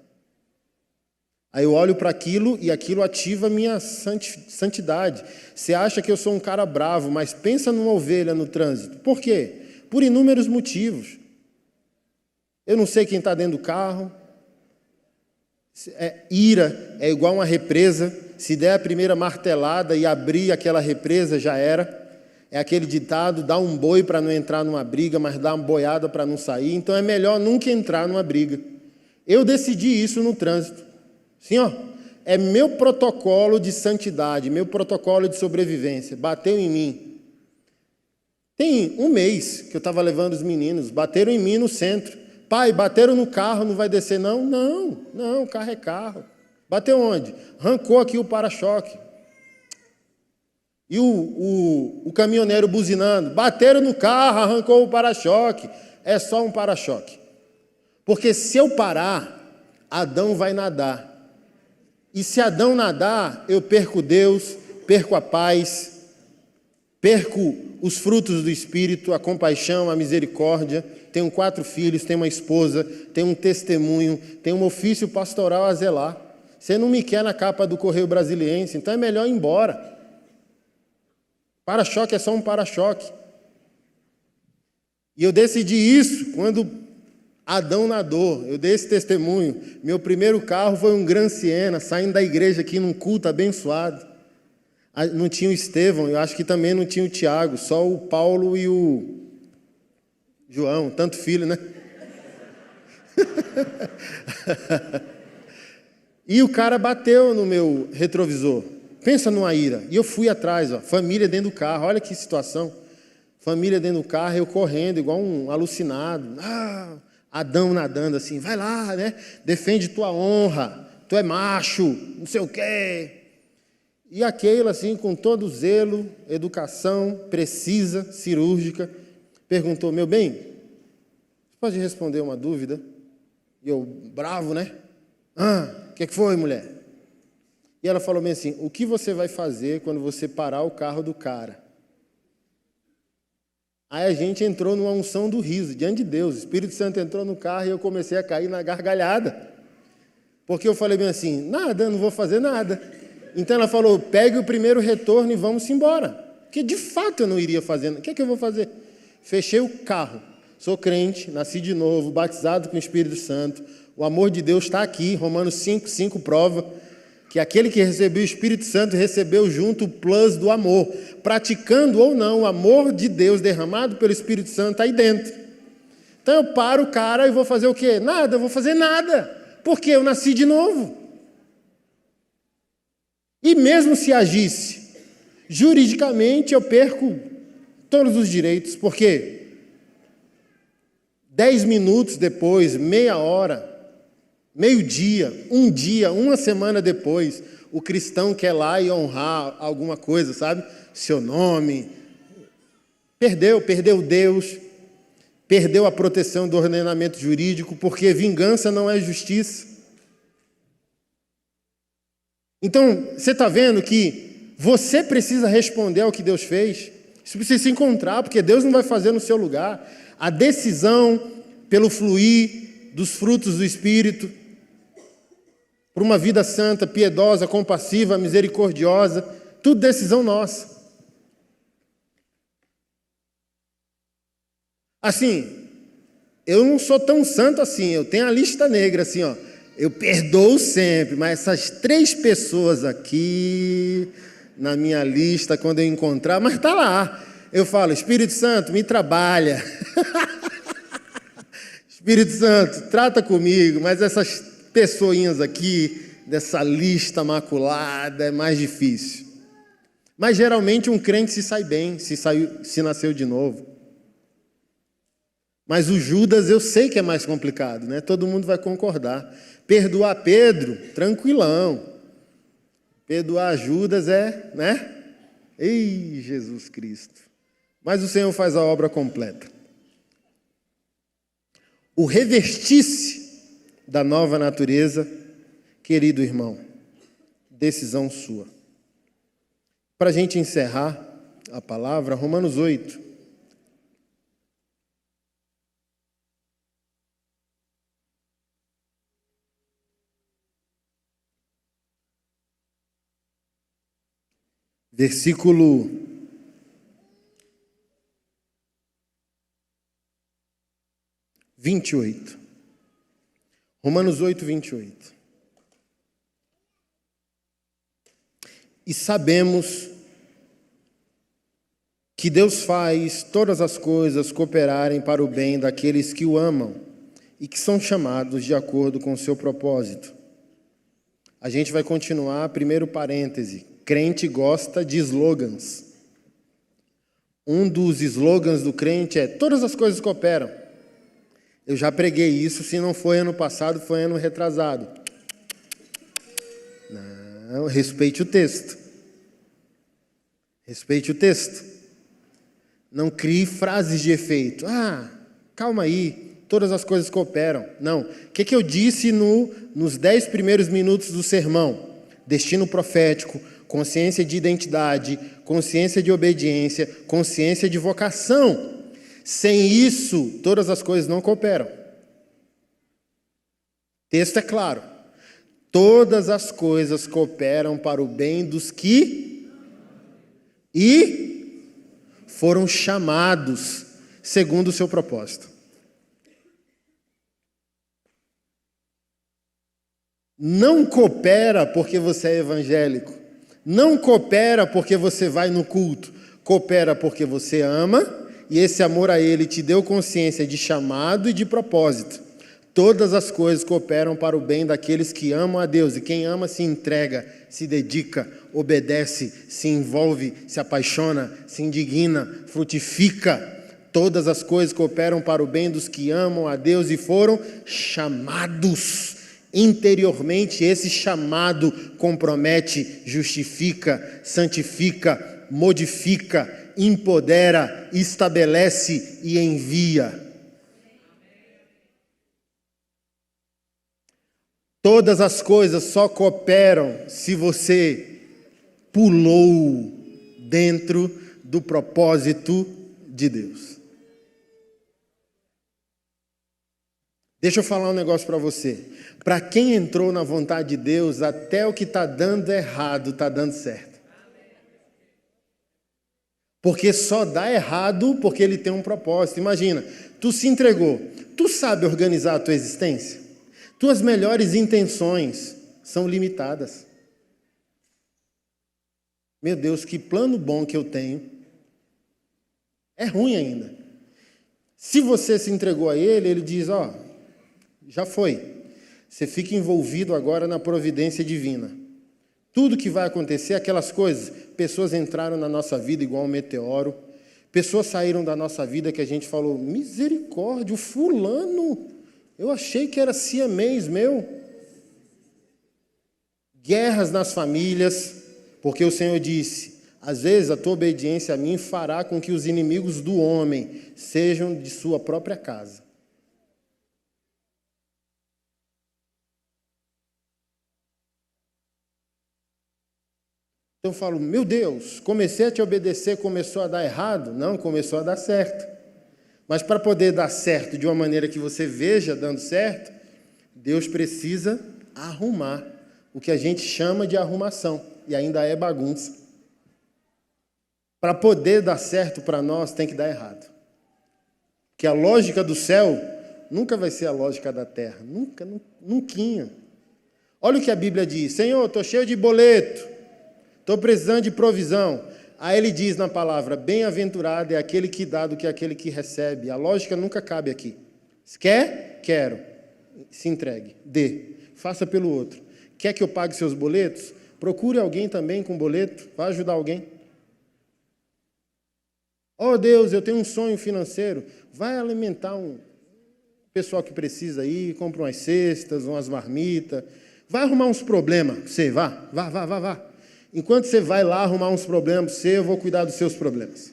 Aí eu olho para aquilo e aquilo ativa a minha santidade. Você acha que eu sou um cara bravo, mas pensa numa ovelha no trânsito. Por quê? Por inúmeros motivos. Eu não sei quem está dentro do carro. Ira é igual uma represa. Se der a primeira martelada e abrir aquela represa, já era. É aquele ditado, dá um boi para não entrar numa briga, mas dá uma boiada para não sair. Então é melhor nunca entrar numa briga. Eu decidi isso no trânsito. Sim, ó, é meu protocolo de santidade, meu protocolo de sobrevivência. Bateu em mim. Tem um mês que eu estava levando os meninos, bateram em mim no centro. Pai, bateram no carro, não vai descer não? Não, carro é carro. Bateu onde? Arrancou aqui o para-choque. E o caminhoneiro buzinando. Bateram no carro, arrancou o para-choque. É só um para-choque. Porque se eu parar, Adão vai nadar. E se Adão nadar, eu perco Deus, perco a paz, perco os frutos do Espírito, a compaixão, a misericórdia. Tenho 4 filhos, tenho uma esposa, tenho um testemunho, tenho um ofício pastoral a zelar. Você não me quer na capa do Correio Brasiliense, então é melhor ir embora. Para-choque é só um para-choque. E eu decidi isso quando Adão nadou. Eu dei esse testemunho. Meu primeiro carro foi um Gran Siena, saindo da igreja aqui num culto abençoado. Não tinha o Estevão, eu acho que também não tinha o Tiago, só o Paulo e o João, tanto filho, né? E o cara bateu no meu retrovisor. Pensa numa ira. E eu fui atrás, ó, família dentro do carro, olha que situação. Família dentro do carro, eu correndo, igual um alucinado. Adão nadando assim, vai lá, né? Defende tua honra, tu é macho, não sei o quê. E a Keila, assim, com todo zelo, educação precisa, cirúrgica, perguntou, meu bem, você pode responder uma dúvida? E eu, bravo, né? O que foi, mulher? E ela falou bem assim, o que você vai fazer quando você parar o carro do cara? Aí a gente entrou numa unção do riso, diante de Deus. O Espírito Santo entrou no carro e eu comecei a cair na gargalhada. Porque eu falei bem assim, nada, não vou fazer nada. Então ela falou, pegue o primeiro retorno e vamos embora. Porque de fato eu não iria fazer. O que é que eu vou fazer? Fechei o carro. Sou crente, nasci de novo, batizado com o Espírito Santo. O amor de Deus está aqui. Romanos 5 prova que aquele que recebeu o Espírito Santo recebeu junto o plus do amor. Praticando ou não, o amor de Deus derramado pelo Espírito Santo está aí dentro. Então eu paro o cara e vou fazer o quê? Nada, eu vou fazer nada. Porque eu nasci de novo. E mesmo se agisse, juridicamente eu perco todos os direitos, porque 10 minutos depois, meia hora, meio-dia, um dia, uma semana depois, o cristão quer lá e honrar alguma coisa, sabe? Seu nome. Perdeu Deus, perdeu a proteção do ordenamento jurídico, porque vingança não é justiça. Então, você está vendo que você precisa responder ao que Deus fez. Isso precisa se encontrar, porque Deus não vai fazer no seu lugar. A decisão pelo fluir dos frutos do Espírito, por uma vida santa, piedosa, compassiva, misericordiosa, tudo decisão nossa. Assim, eu não sou tão santo assim, eu tenho a lista negra assim, ó. Eu perdoo sempre, mas essas 3 pessoas aqui na minha lista, quando eu encontrar, mas está lá. Eu falo, Espírito Santo, me trabalha. Espírito Santo, trata comigo, mas essas pessoinhas aqui, dessa lista maculada, é mais difícil. Mas geralmente um crente se sai bem, se nasceu de novo. Mas o Judas eu sei que é mais complicado, né? Todo mundo vai concordar. Perdoar Pedro, tranquilão. Perdoar Judas né? Ei, Jesus Cristo. Mas o Senhor faz a obra completa. O revestir-se da nova natureza, querido irmão, decisão sua. Para a gente encerrar a palavra, Romanos 8. Versículo 28. Romanos 8, 28. E sabemos que Deus faz todas as coisas cooperarem para o bem daqueles que o amam e que são chamados de acordo com o seu propósito. A gente vai continuar, primeiro parêntese. Crente gosta de slogans. Um dos slogans do crente é todas as coisas cooperam. Eu já preguei isso, se não foi ano passado, foi ano retrasado. Não, respeite o texto. Respeite o texto. Não crie frases de efeito. Calma aí, todas as coisas cooperam. Não. O que eu disse nos 10 primeiros minutos do sermão? Destino profético, consciência de identidade, consciência de obediência, consciência de vocação. Sem isso, todas as coisas não cooperam. O texto é claro. Todas as coisas cooperam para o bem dos que foram chamados segundo o seu propósito. Não coopera porque você é evangélico. Não coopera porque você vai no culto. Coopera porque você ama e esse amor a Ele te deu consciência de chamado e de propósito. Todas as coisas cooperam para o bem daqueles que amam a Deus. E quem ama se entrega, se dedica, obedece, se envolve, se apaixona, se indigna, frutifica. Todas as coisas cooperam para o bem dos que amam a Deus e foram chamados. Interiormente, esse chamado compromete, justifica, santifica, modifica, empodera, estabelece e envia. Todas as coisas só cooperam se você pulou dentro do propósito de Deus. Deixa eu falar um negócio para você. Para quem entrou na vontade de Deus, até o que está dando errado está dando certo. Porque só dá errado porque ele tem um propósito. Imagina, tu se entregou, tu sabe organizar a tua existência? Tuas melhores intenções são limitadas. Meu Deus, que plano bom que eu tenho. É ruim ainda. Se você se entregou a Ele, Ele diz, já foi. Você fica envolvido agora na providência divina. Tudo que vai acontecer, aquelas coisas, pessoas entraram na nossa vida igual um meteoro, pessoas saíram da nossa vida que a gente falou, misericórdia, o fulano, eu achei que era siamês meu. Guerras nas famílias, porque o Senhor disse, às vezes a tua obediência a mim fará com que os inimigos do homem sejam de sua própria casa. Então eu falo, meu Deus, comecei a te obedecer, começou a dar errado? Não, começou a dar certo. Mas para poder dar certo de uma maneira que você veja dando certo, Deus precisa arrumar o que a gente chama de arrumação, e ainda é bagunça. Para poder dar certo para nós, tem que dar errado. Porque a lógica do céu nunca vai ser a lógica da terra, nunca. Olha o que a Bíblia diz, Senhor, estou cheio de boleto, estou precisando de provisão. Aí ele diz na palavra, bem-aventurado é aquele que dá do que aquele que recebe. A lógica nunca cabe aqui. Se quer? Quero. Se entregue. Dê. Faça pelo outro. Quer que eu pague seus boletos? Procure alguém também com boleto. Vá ajudar alguém. Oh Deus, eu tenho um sonho financeiro. Vai alimentar um pessoal que precisa aí, compra umas cestas, umas marmitas. Vai arrumar uns problemas. Você, vá. Enquanto você vai lá arrumar uns problemas, eu vou cuidar dos seus problemas.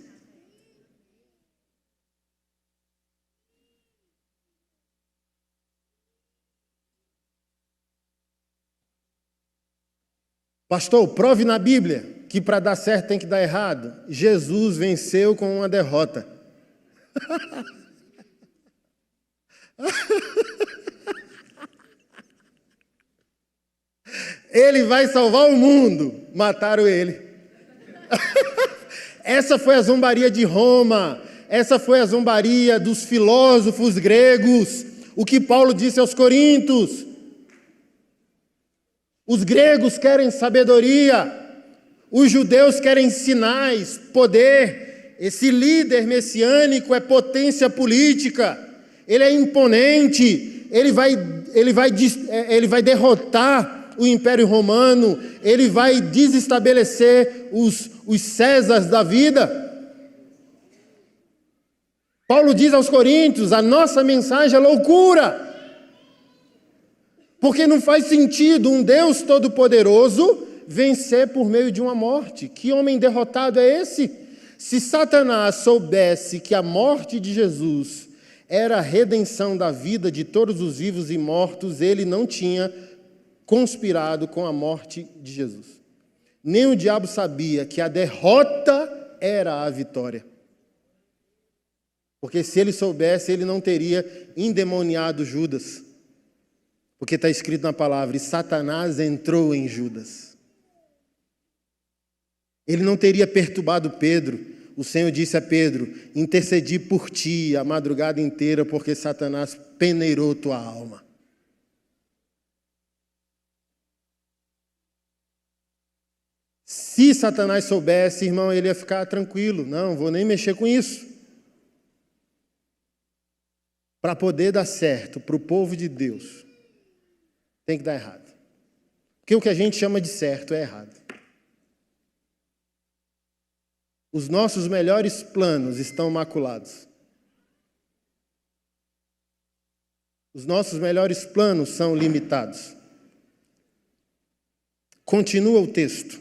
Pastor, prove na Bíblia que para dar certo tem que dar errado. Jesus venceu com uma derrota. Ele vai salvar o mundo. Mataram ele. Essa foi a zombaria de Roma. Essa foi a zombaria dos filósofos gregos. O que Paulo disse aos Coríntios. Os gregos querem sabedoria. Os judeus querem sinais, poder. Esse líder messiânico é potência política. Ele é imponente. Ele vai derrotar o Império Romano, ele vai desestabelecer os Césares da vida. Paulo diz aos Coríntios, a nossa mensagem é loucura, porque não faz sentido um Deus todo-poderoso vencer por meio de uma morte. Que homem derrotado é esse? Se Satanás soubesse que a morte de Jesus era a redenção da vida de todos os vivos e mortos, ele não tinha conspirado com a morte de Jesus. Nem o diabo sabia que a derrota era a vitória. Porque se ele soubesse, ele não teria endemoniado Judas. Porque está escrito na palavra, e Satanás entrou em Judas. Ele não teria perturbado Pedro. o Senhor disse a Pedro: intercedi por ti a madrugada inteira, porque Satanás peneirou tua alma. Se Satanás soubesse, irmão, ele ia ficar tranquilo. Não vou nem mexer com isso. Para poder dar certo para o povo de Deus, tem que dar errado. Porque o que a gente chama de certo é errado. Os nossos melhores planos estão maculados. Os nossos melhores planos são limitados. Continua o texto.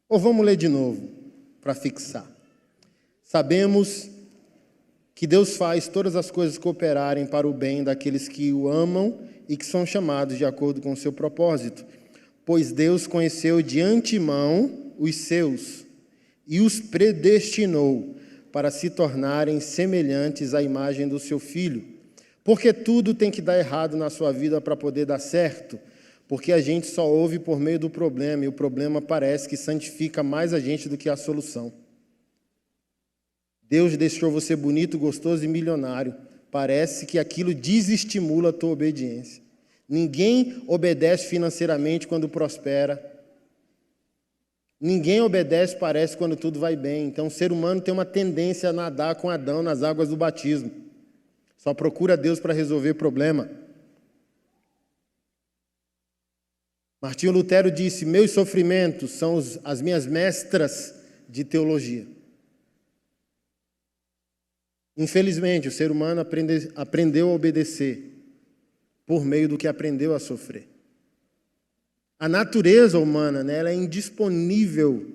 Ou vamos ler de novo, para fixar. Sabemos que Deus faz todas as coisas cooperarem para o bem daqueles que o amam e que são chamados de acordo com o seu propósito. Pois Deus conheceu de antemão os seus e os predestinou para se tornarem semelhantes à imagem do seu Filho. Porque tudo tem que dar errado na sua vida para poder dar certo. Porque a gente só ouve por meio do problema, e o problema parece que santifica mais a gente do que a solução. Deus deixou você bonito, gostoso e milionário. Parece que aquilo desestimula a tua obediência. Ninguém obedece financeiramente quando prospera. Ninguém obedece, parece, quando tudo vai bem. Então, o ser humano tem uma tendência a nadar com Adão nas águas do batismo. Só procura Deus para resolver problema. Martinho Lutero disse: meus sofrimentos são as minhas mestras de teologia. Infelizmente, o ser humano aprendeu a obedecer por meio do que aprendeu a sofrer. A natureza humana, né, ela é indisponível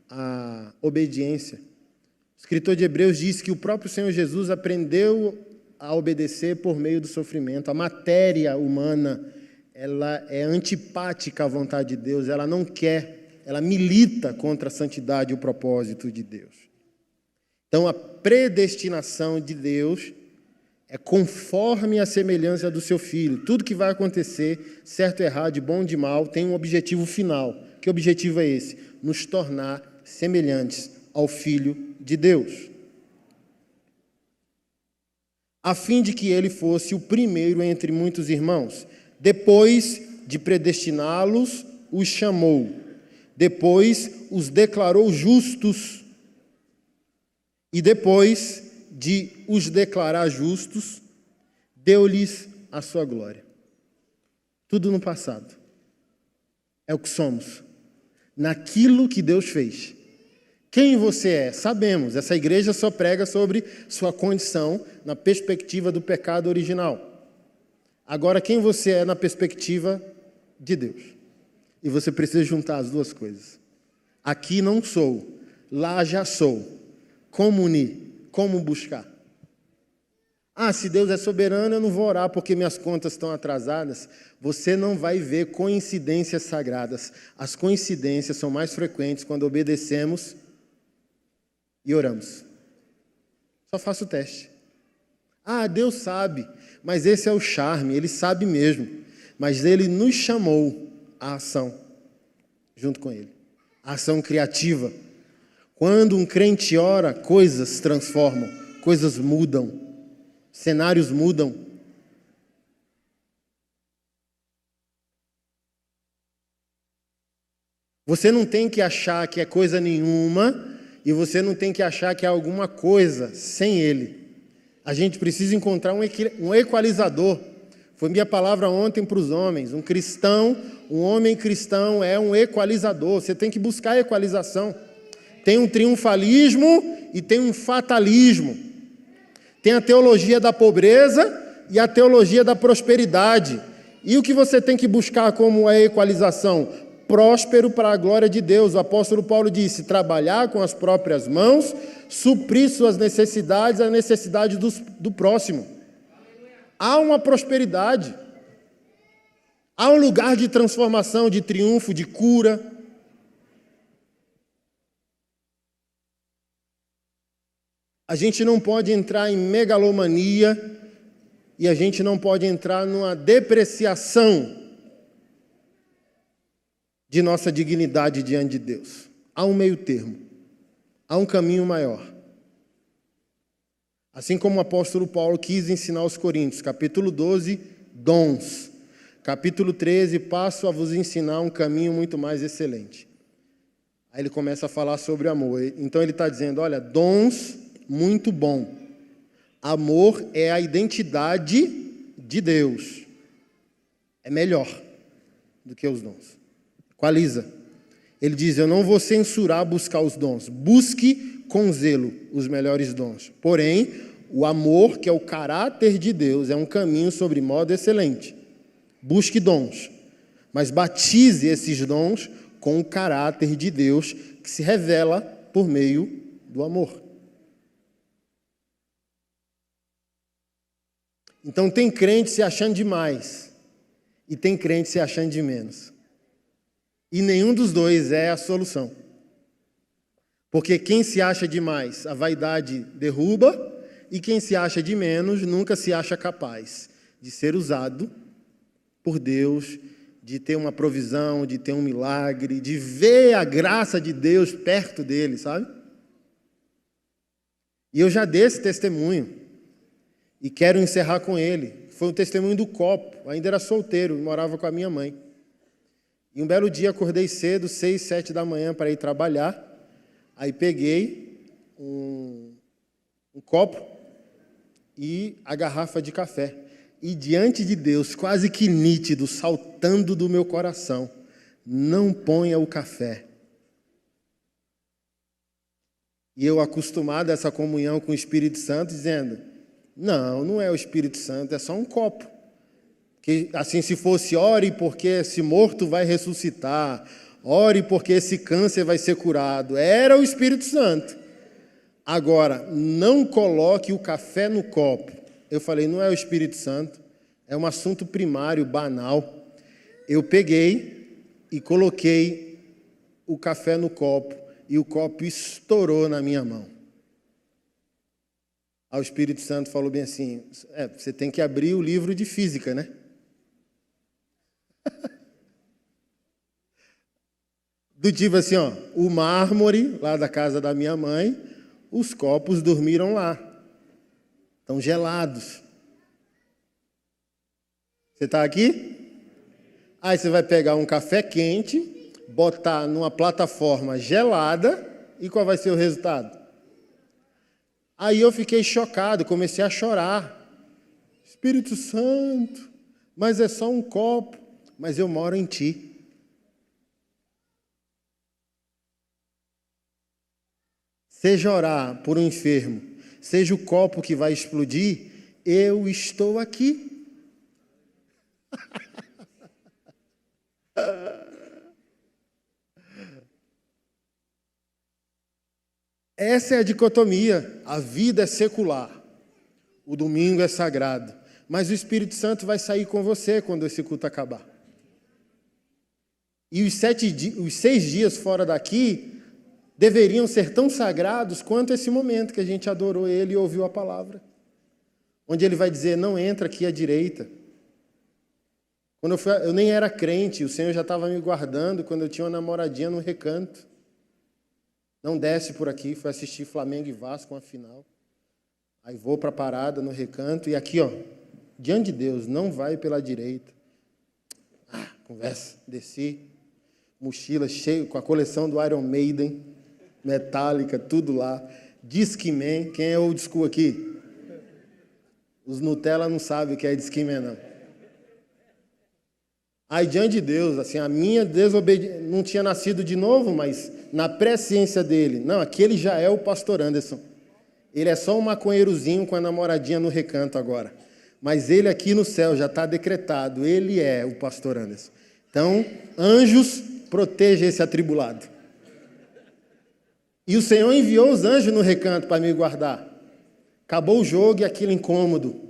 à obediência. O escritor de Hebreus diz que o próprio Senhor Jesus aprendeu a obedecer por meio do sofrimento. A matéria humana, ela é antipática à vontade de Deus, ela não quer, ela milita contra a santidade e o propósito de Deus. Então, a predestinação de Deus é conforme a semelhança do seu Filho. Tudo que vai acontecer, certo ou errado, de bom ou de mal, tem um objetivo final. Que objetivo é esse? Nos tornar semelhantes ao Filho de Deus, a fim de que ele fosse o primeiro entre muitos irmãos. Depois de predestiná-los, os chamou. Depois os declarou justos. E depois de os declarar justos, deu-lhes a sua glória. Tudo no passado. É o que somos. Naquilo que Deus fez. Quem você é? Sabemos. Essa igreja só prega sobre sua condição na perspectiva do pecado original. Agora, quem você é na perspectiva de Deus? E você precisa juntar as duas coisas. Aqui não sou, lá já sou. Como unir? Como buscar? Ah, se Deus é soberano, eu não vou orar porque minhas contas estão atrasadas. Você não vai ver coincidências sagradas. As coincidências são mais frequentes quando obedecemos e oramos. Só faça o teste. Ah, Deus sabe, mas esse é o charme, Ele sabe mesmo. Mas Ele nos chamou à ação, junto com Ele. A ação criativa. Quando um crente ora, coisas transformam, coisas mudam, cenários mudam. Você não tem que achar que é coisa nenhuma e você não tem que achar que é alguma coisa sem Ele. A gente precisa encontrar um equalizador. Foi minha palavra ontem para os homens. Um cristão, um homem cristão é um equalizador. Você tem que buscar a equalização. Tem um triunfalismo e tem um fatalismo. Tem a teologia da pobreza e a teologia da prosperidade. E o que você tem que buscar como a equalização? Próspero para a glória de Deus. O apóstolo Paulo disse: trabalhar com as próprias mãos, suprir suas necessidades, a necessidade do próximo. Há uma prosperidade. Há um lugar de transformação, de triunfo, de cura. A gente não pode entrar em megalomania e a gente não pode entrar numa depreciação de nossa dignidade diante de Deus. Há um meio termo. há um caminho maior. Assim como o apóstolo Paulo quis ensinar aos Coríntios, capítulo 12, dons. Capítulo 13, passo a vos ensinar um caminho muito mais excelente. Aí ele começa a falar sobre amor. Então ele está dizendo, olha, dons, muito bom. Amor é a identidade de Deus. É melhor do que os dons. Equaliza. Ele diz, eu não vou censurar buscar os dons. Busque com zelo os melhores dons. Porém, o amor, que é o caráter de Deus, é um caminho sobre modo excelente. Busque dons, mas batize esses dons com o caráter de Deus, que se revela por meio do amor. Então tem crente se achando demais e tem crente se achando de menos. E nenhum dos dois é a solução. Porque quem se acha demais, a vaidade derruba, e quem se acha de menos nunca se acha capaz de ser usado por Deus, de ter uma provisão, de ter um milagre, de ver a graça de Deus perto dele, sabe? E eu já dei esse testemunho e quero encerrar com ele. Foi um testemunho do copo, eu ainda era solteiro, morava com a minha mãe. E um belo dia acordei cedo, 6, 7 da manhã para ir trabalhar, aí peguei um copo e a garrafa de café. E diante de Deus, quase que nítido, saltando do meu coração, não ponha o café. E eu acostumado a essa comunhão com o Espírito Santo, dizendo, não é o Espírito Santo, é só um copo. Que, assim, se fosse, ore porque esse morto vai ressuscitar, ore porque esse câncer vai ser curado. Era o Espírito Santo. Agora, não coloque o café no copo. Eu falei, não é o Espírito Santo, é um assunto primário, banal. Eu peguei e coloquei o café no copo e o copo estourou na minha mão. Aí o Espírito Santo falou bem assim, você tem que abrir o livro de física, né? Do tipo assim, ó, o mármore lá da casa da minha mãe, os copos dormiram lá. Estão gelados. Você está aqui? Aí você vai pegar um café quente, botar numa plataforma gelada, e qual vai ser o resultado? Aí eu fiquei chocado, comecei a chorar. Espírito Santo, mas é só um copo, mas eu moro em ti. Seja orar por um enfermo, seja o copo que vai explodir, eu estou aqui. Essa é a dicotomia. A vida é secular, o domingo é sagrado, mas o Espírito Santo vai sair com você quando esse culto acabar. E os 6 dias fora daqui deveriam ser tão sagrados quanto esse momento que a gente adorou Ele e ouviu a palavra. Onde Ele vai dizer, não entra aqui à direita. Quando eu nem era crente, o Senhor já estava me guardando quando eu tinha uma namoradinha no Recanto. Não desce por aqui, fui assistir Flamengo e Vasco, uma final. Aí vou para a parada no Recanto e aqui, ó, diante de Deus, não vai pela direita. Conversa, desci, mochila cheia, com a coleção do Iron Maiden, Metallica, tudo lá. Discman, quem é old school aqui? Os Nutella não sabem o que é Discman, não. Aí, diante de Deus, assim, a minha desobediência, não tinha nascido de novo, mas na presciência dele, não, aquele já é o pastor Anderson. Ele é só um maconheirozinho com a namoradinha no Recanto agora. Mas ele aqui no céu já está decretado, ele é o pastor Anderson. Então, anjos, proteja esse atribulado. E o Senhor enviou os anjos no Recanto para me guardar. Acabou o jogo e aquilo incômodo.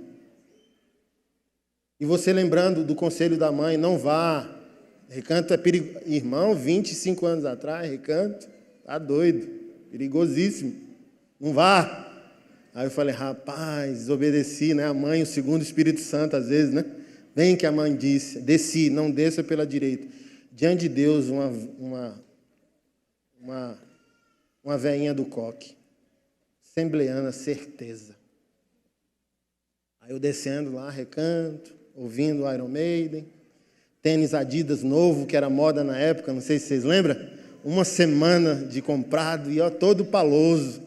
E você lembrando do conselho da mãe, não vá. Recanto é perigoso. Irmão, 25 anos atrás, Recanto, tá doido, perigosíssimo. Não vá. Aí eu falei, rapaz, desobedeci, né? A mãe, o segundo Espírito Santo, às vezes, né? Bem que a mãe disse, desci, não desça pela direita. Diante de Deus, uma uma veinha do coque, assembleana, certeza. Aí eu descendo lá, recanto, ouvindo Iron Maiden, tênis Adidas novo, que era moda na época, não sei se vocês lembram, uma semana de comprado, e ó, todo paloso.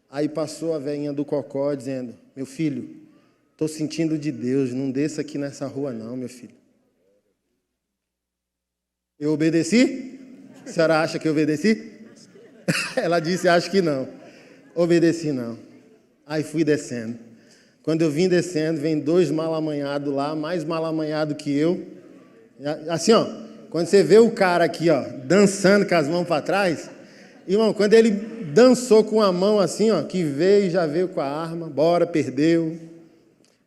Aí passou a veinha do cocó dizendo, meu filho, estou sentindo de Deus, não desça aqui nessa rua não, meu filho. Eu obedeci? A senhora acha que eu obedeci? Ela disse, acho que não. Obedeci não. Aí fui descendo. Quando eu vim descendo, vem 2 mal-amanhados lá, mais mal-amanhado que eu. Assim, ó, quando você vê o cara aqui, ó, dançando com as mãos para trás, irmão, quando ele dançou com a mão assim, ó, que veio, já veio com a arma, bora, perdeu.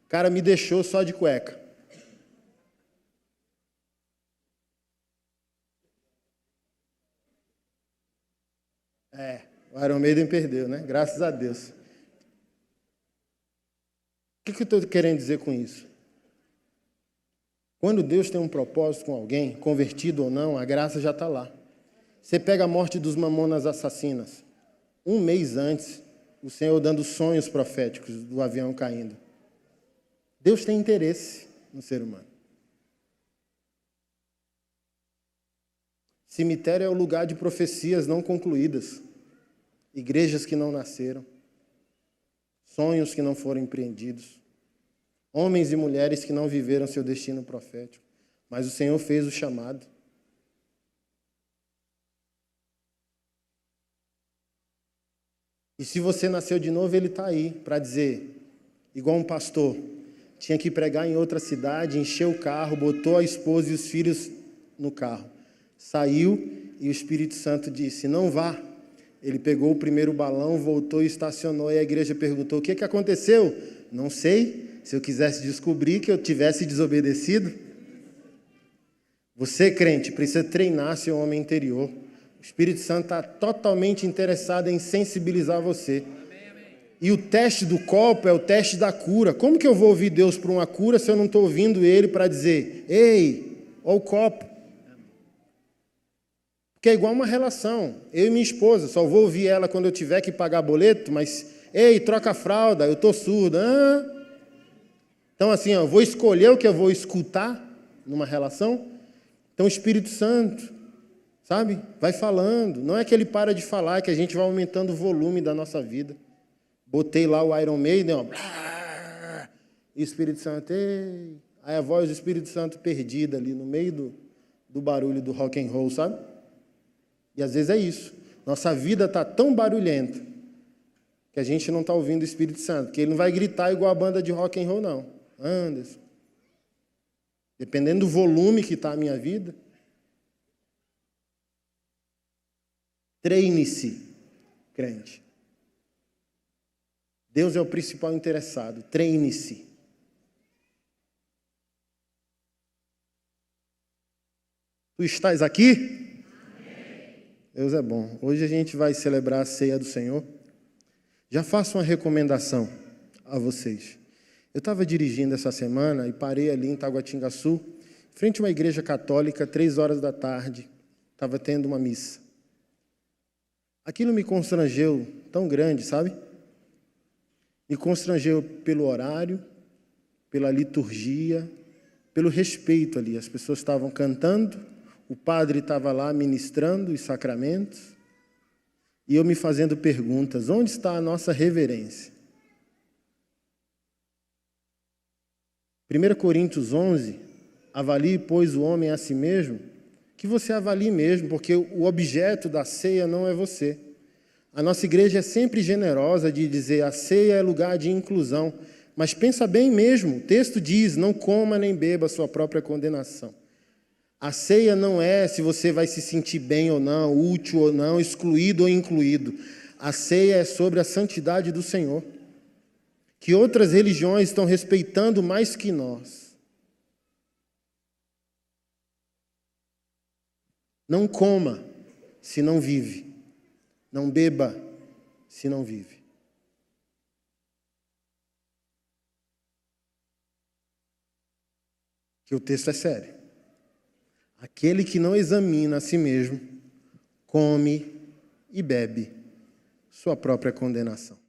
O cara me deixou só de cueca. O Iron Maiden perdeu, né? Graças a Deus. O que eu estou querendo dizer com isso? Quando Deus tem um propósito com alguém, convertido ou não, a graça já está lá. Você pega a morte dos mamonas assassinas. 1 mês antes, o Senhor dando sonhos proféticos do avião caindo. Deus tem interesse no ser humano. Cemitério é o lugar de profecias não concluídas. Igrejas que não nasceram. Sonhos que não foram empreendidos. Homens e mulheres que não viveram seu destino profético. Mas o Senhor fez o chamado. E se você nasceu de novo, Ele está aí para dizer, igual um pastor, tinha que pregar em outra cidade, encheu o carro, botou a esposa e os filhos no carro. Saiu e o Espírito Santo disse, não vá. Ele pegou o primeiro balão, voltou e estacionou. E a igreja perguntou, o que aconteceu? Não sei. Se eu quisesse descobrir que eu tivesse desobedecido. Você, crente, precisa treinar seu homem interior. O Espírito Santo está totalmente interessado em sensibilizar você. E o teste do copo é o teste da cura. Como que eu vou ouvir Deus para uma cura se eu não estou ouvindo Ele para dizer, ei, olha o copo. Porque é igual uma relação. Eu e minha esposa, só vou ouvir ela quando eu tiver que pagar boleto, mas, ei, troca a fralda, eu estou surdo. Então, assim, eu vou escolher o que eu vou escutar numa relação. Então, o Espírito Santo, sabe, vai falando. Não é que ele para de falar, é que a gente vai aumentando o volume da nossa vida. Botei lá o Iron Maiden, ó. E o Espírito Santo, ei. Aí a voz do Espírito Santo perdida ali no meio do barulho do rock and roll, sabe? E às vezes é isso. Nossa vida está tão barulhenta que a gente não está ouvindo o Espírito Santo, porque ele não vai gritar igual a banda de rock and roll, não. Anderson. Dependendo do volume que está a minha vida, treine-se, crente. Deus é o principal interessado. Treine-se. Tu estás aqui? Deus é bom. Hoje a gente vai celebrar a ceia do Senhor. Já faço uma recomendação a vocês. Eu estava dirigindo essa semana e parei ali em Taguatingaçu, frente a uma igreja católica, 3h da tarde. Estava tendo uma missa. Aquilo me constrangeu tão grande, sabe? Me constrangeu pelo horário, pela liturgia, pelo respeito ali. As pessoas estavam cantando, o padre estava lá ministrando os sacramentos, e eu me fazendo perguntas, onde está a nossa reverência? 1 Coríntios 11, avalie, pois, o homem a si mesmo, que você avalie mesmo, porque o objeto da ceia não é você. A nossa igreja é sempre generosa de dizer, a ceia é lugar de inclusão, mas pensa bem mesmo, o texto diz, não coma nem beba a sua própria condenação. A ceia não é se você vai se sentir bem ou não, útil ou não, excluído ou incluído. A ceia é sobre a santidade do Senhor, que outras religiões estão respeitando mais que nós. Não coma se não vive. Não beba se não vive. Que o texto é sério. Aquele que não examina a si mesmo, come e bebe sua própria condenação.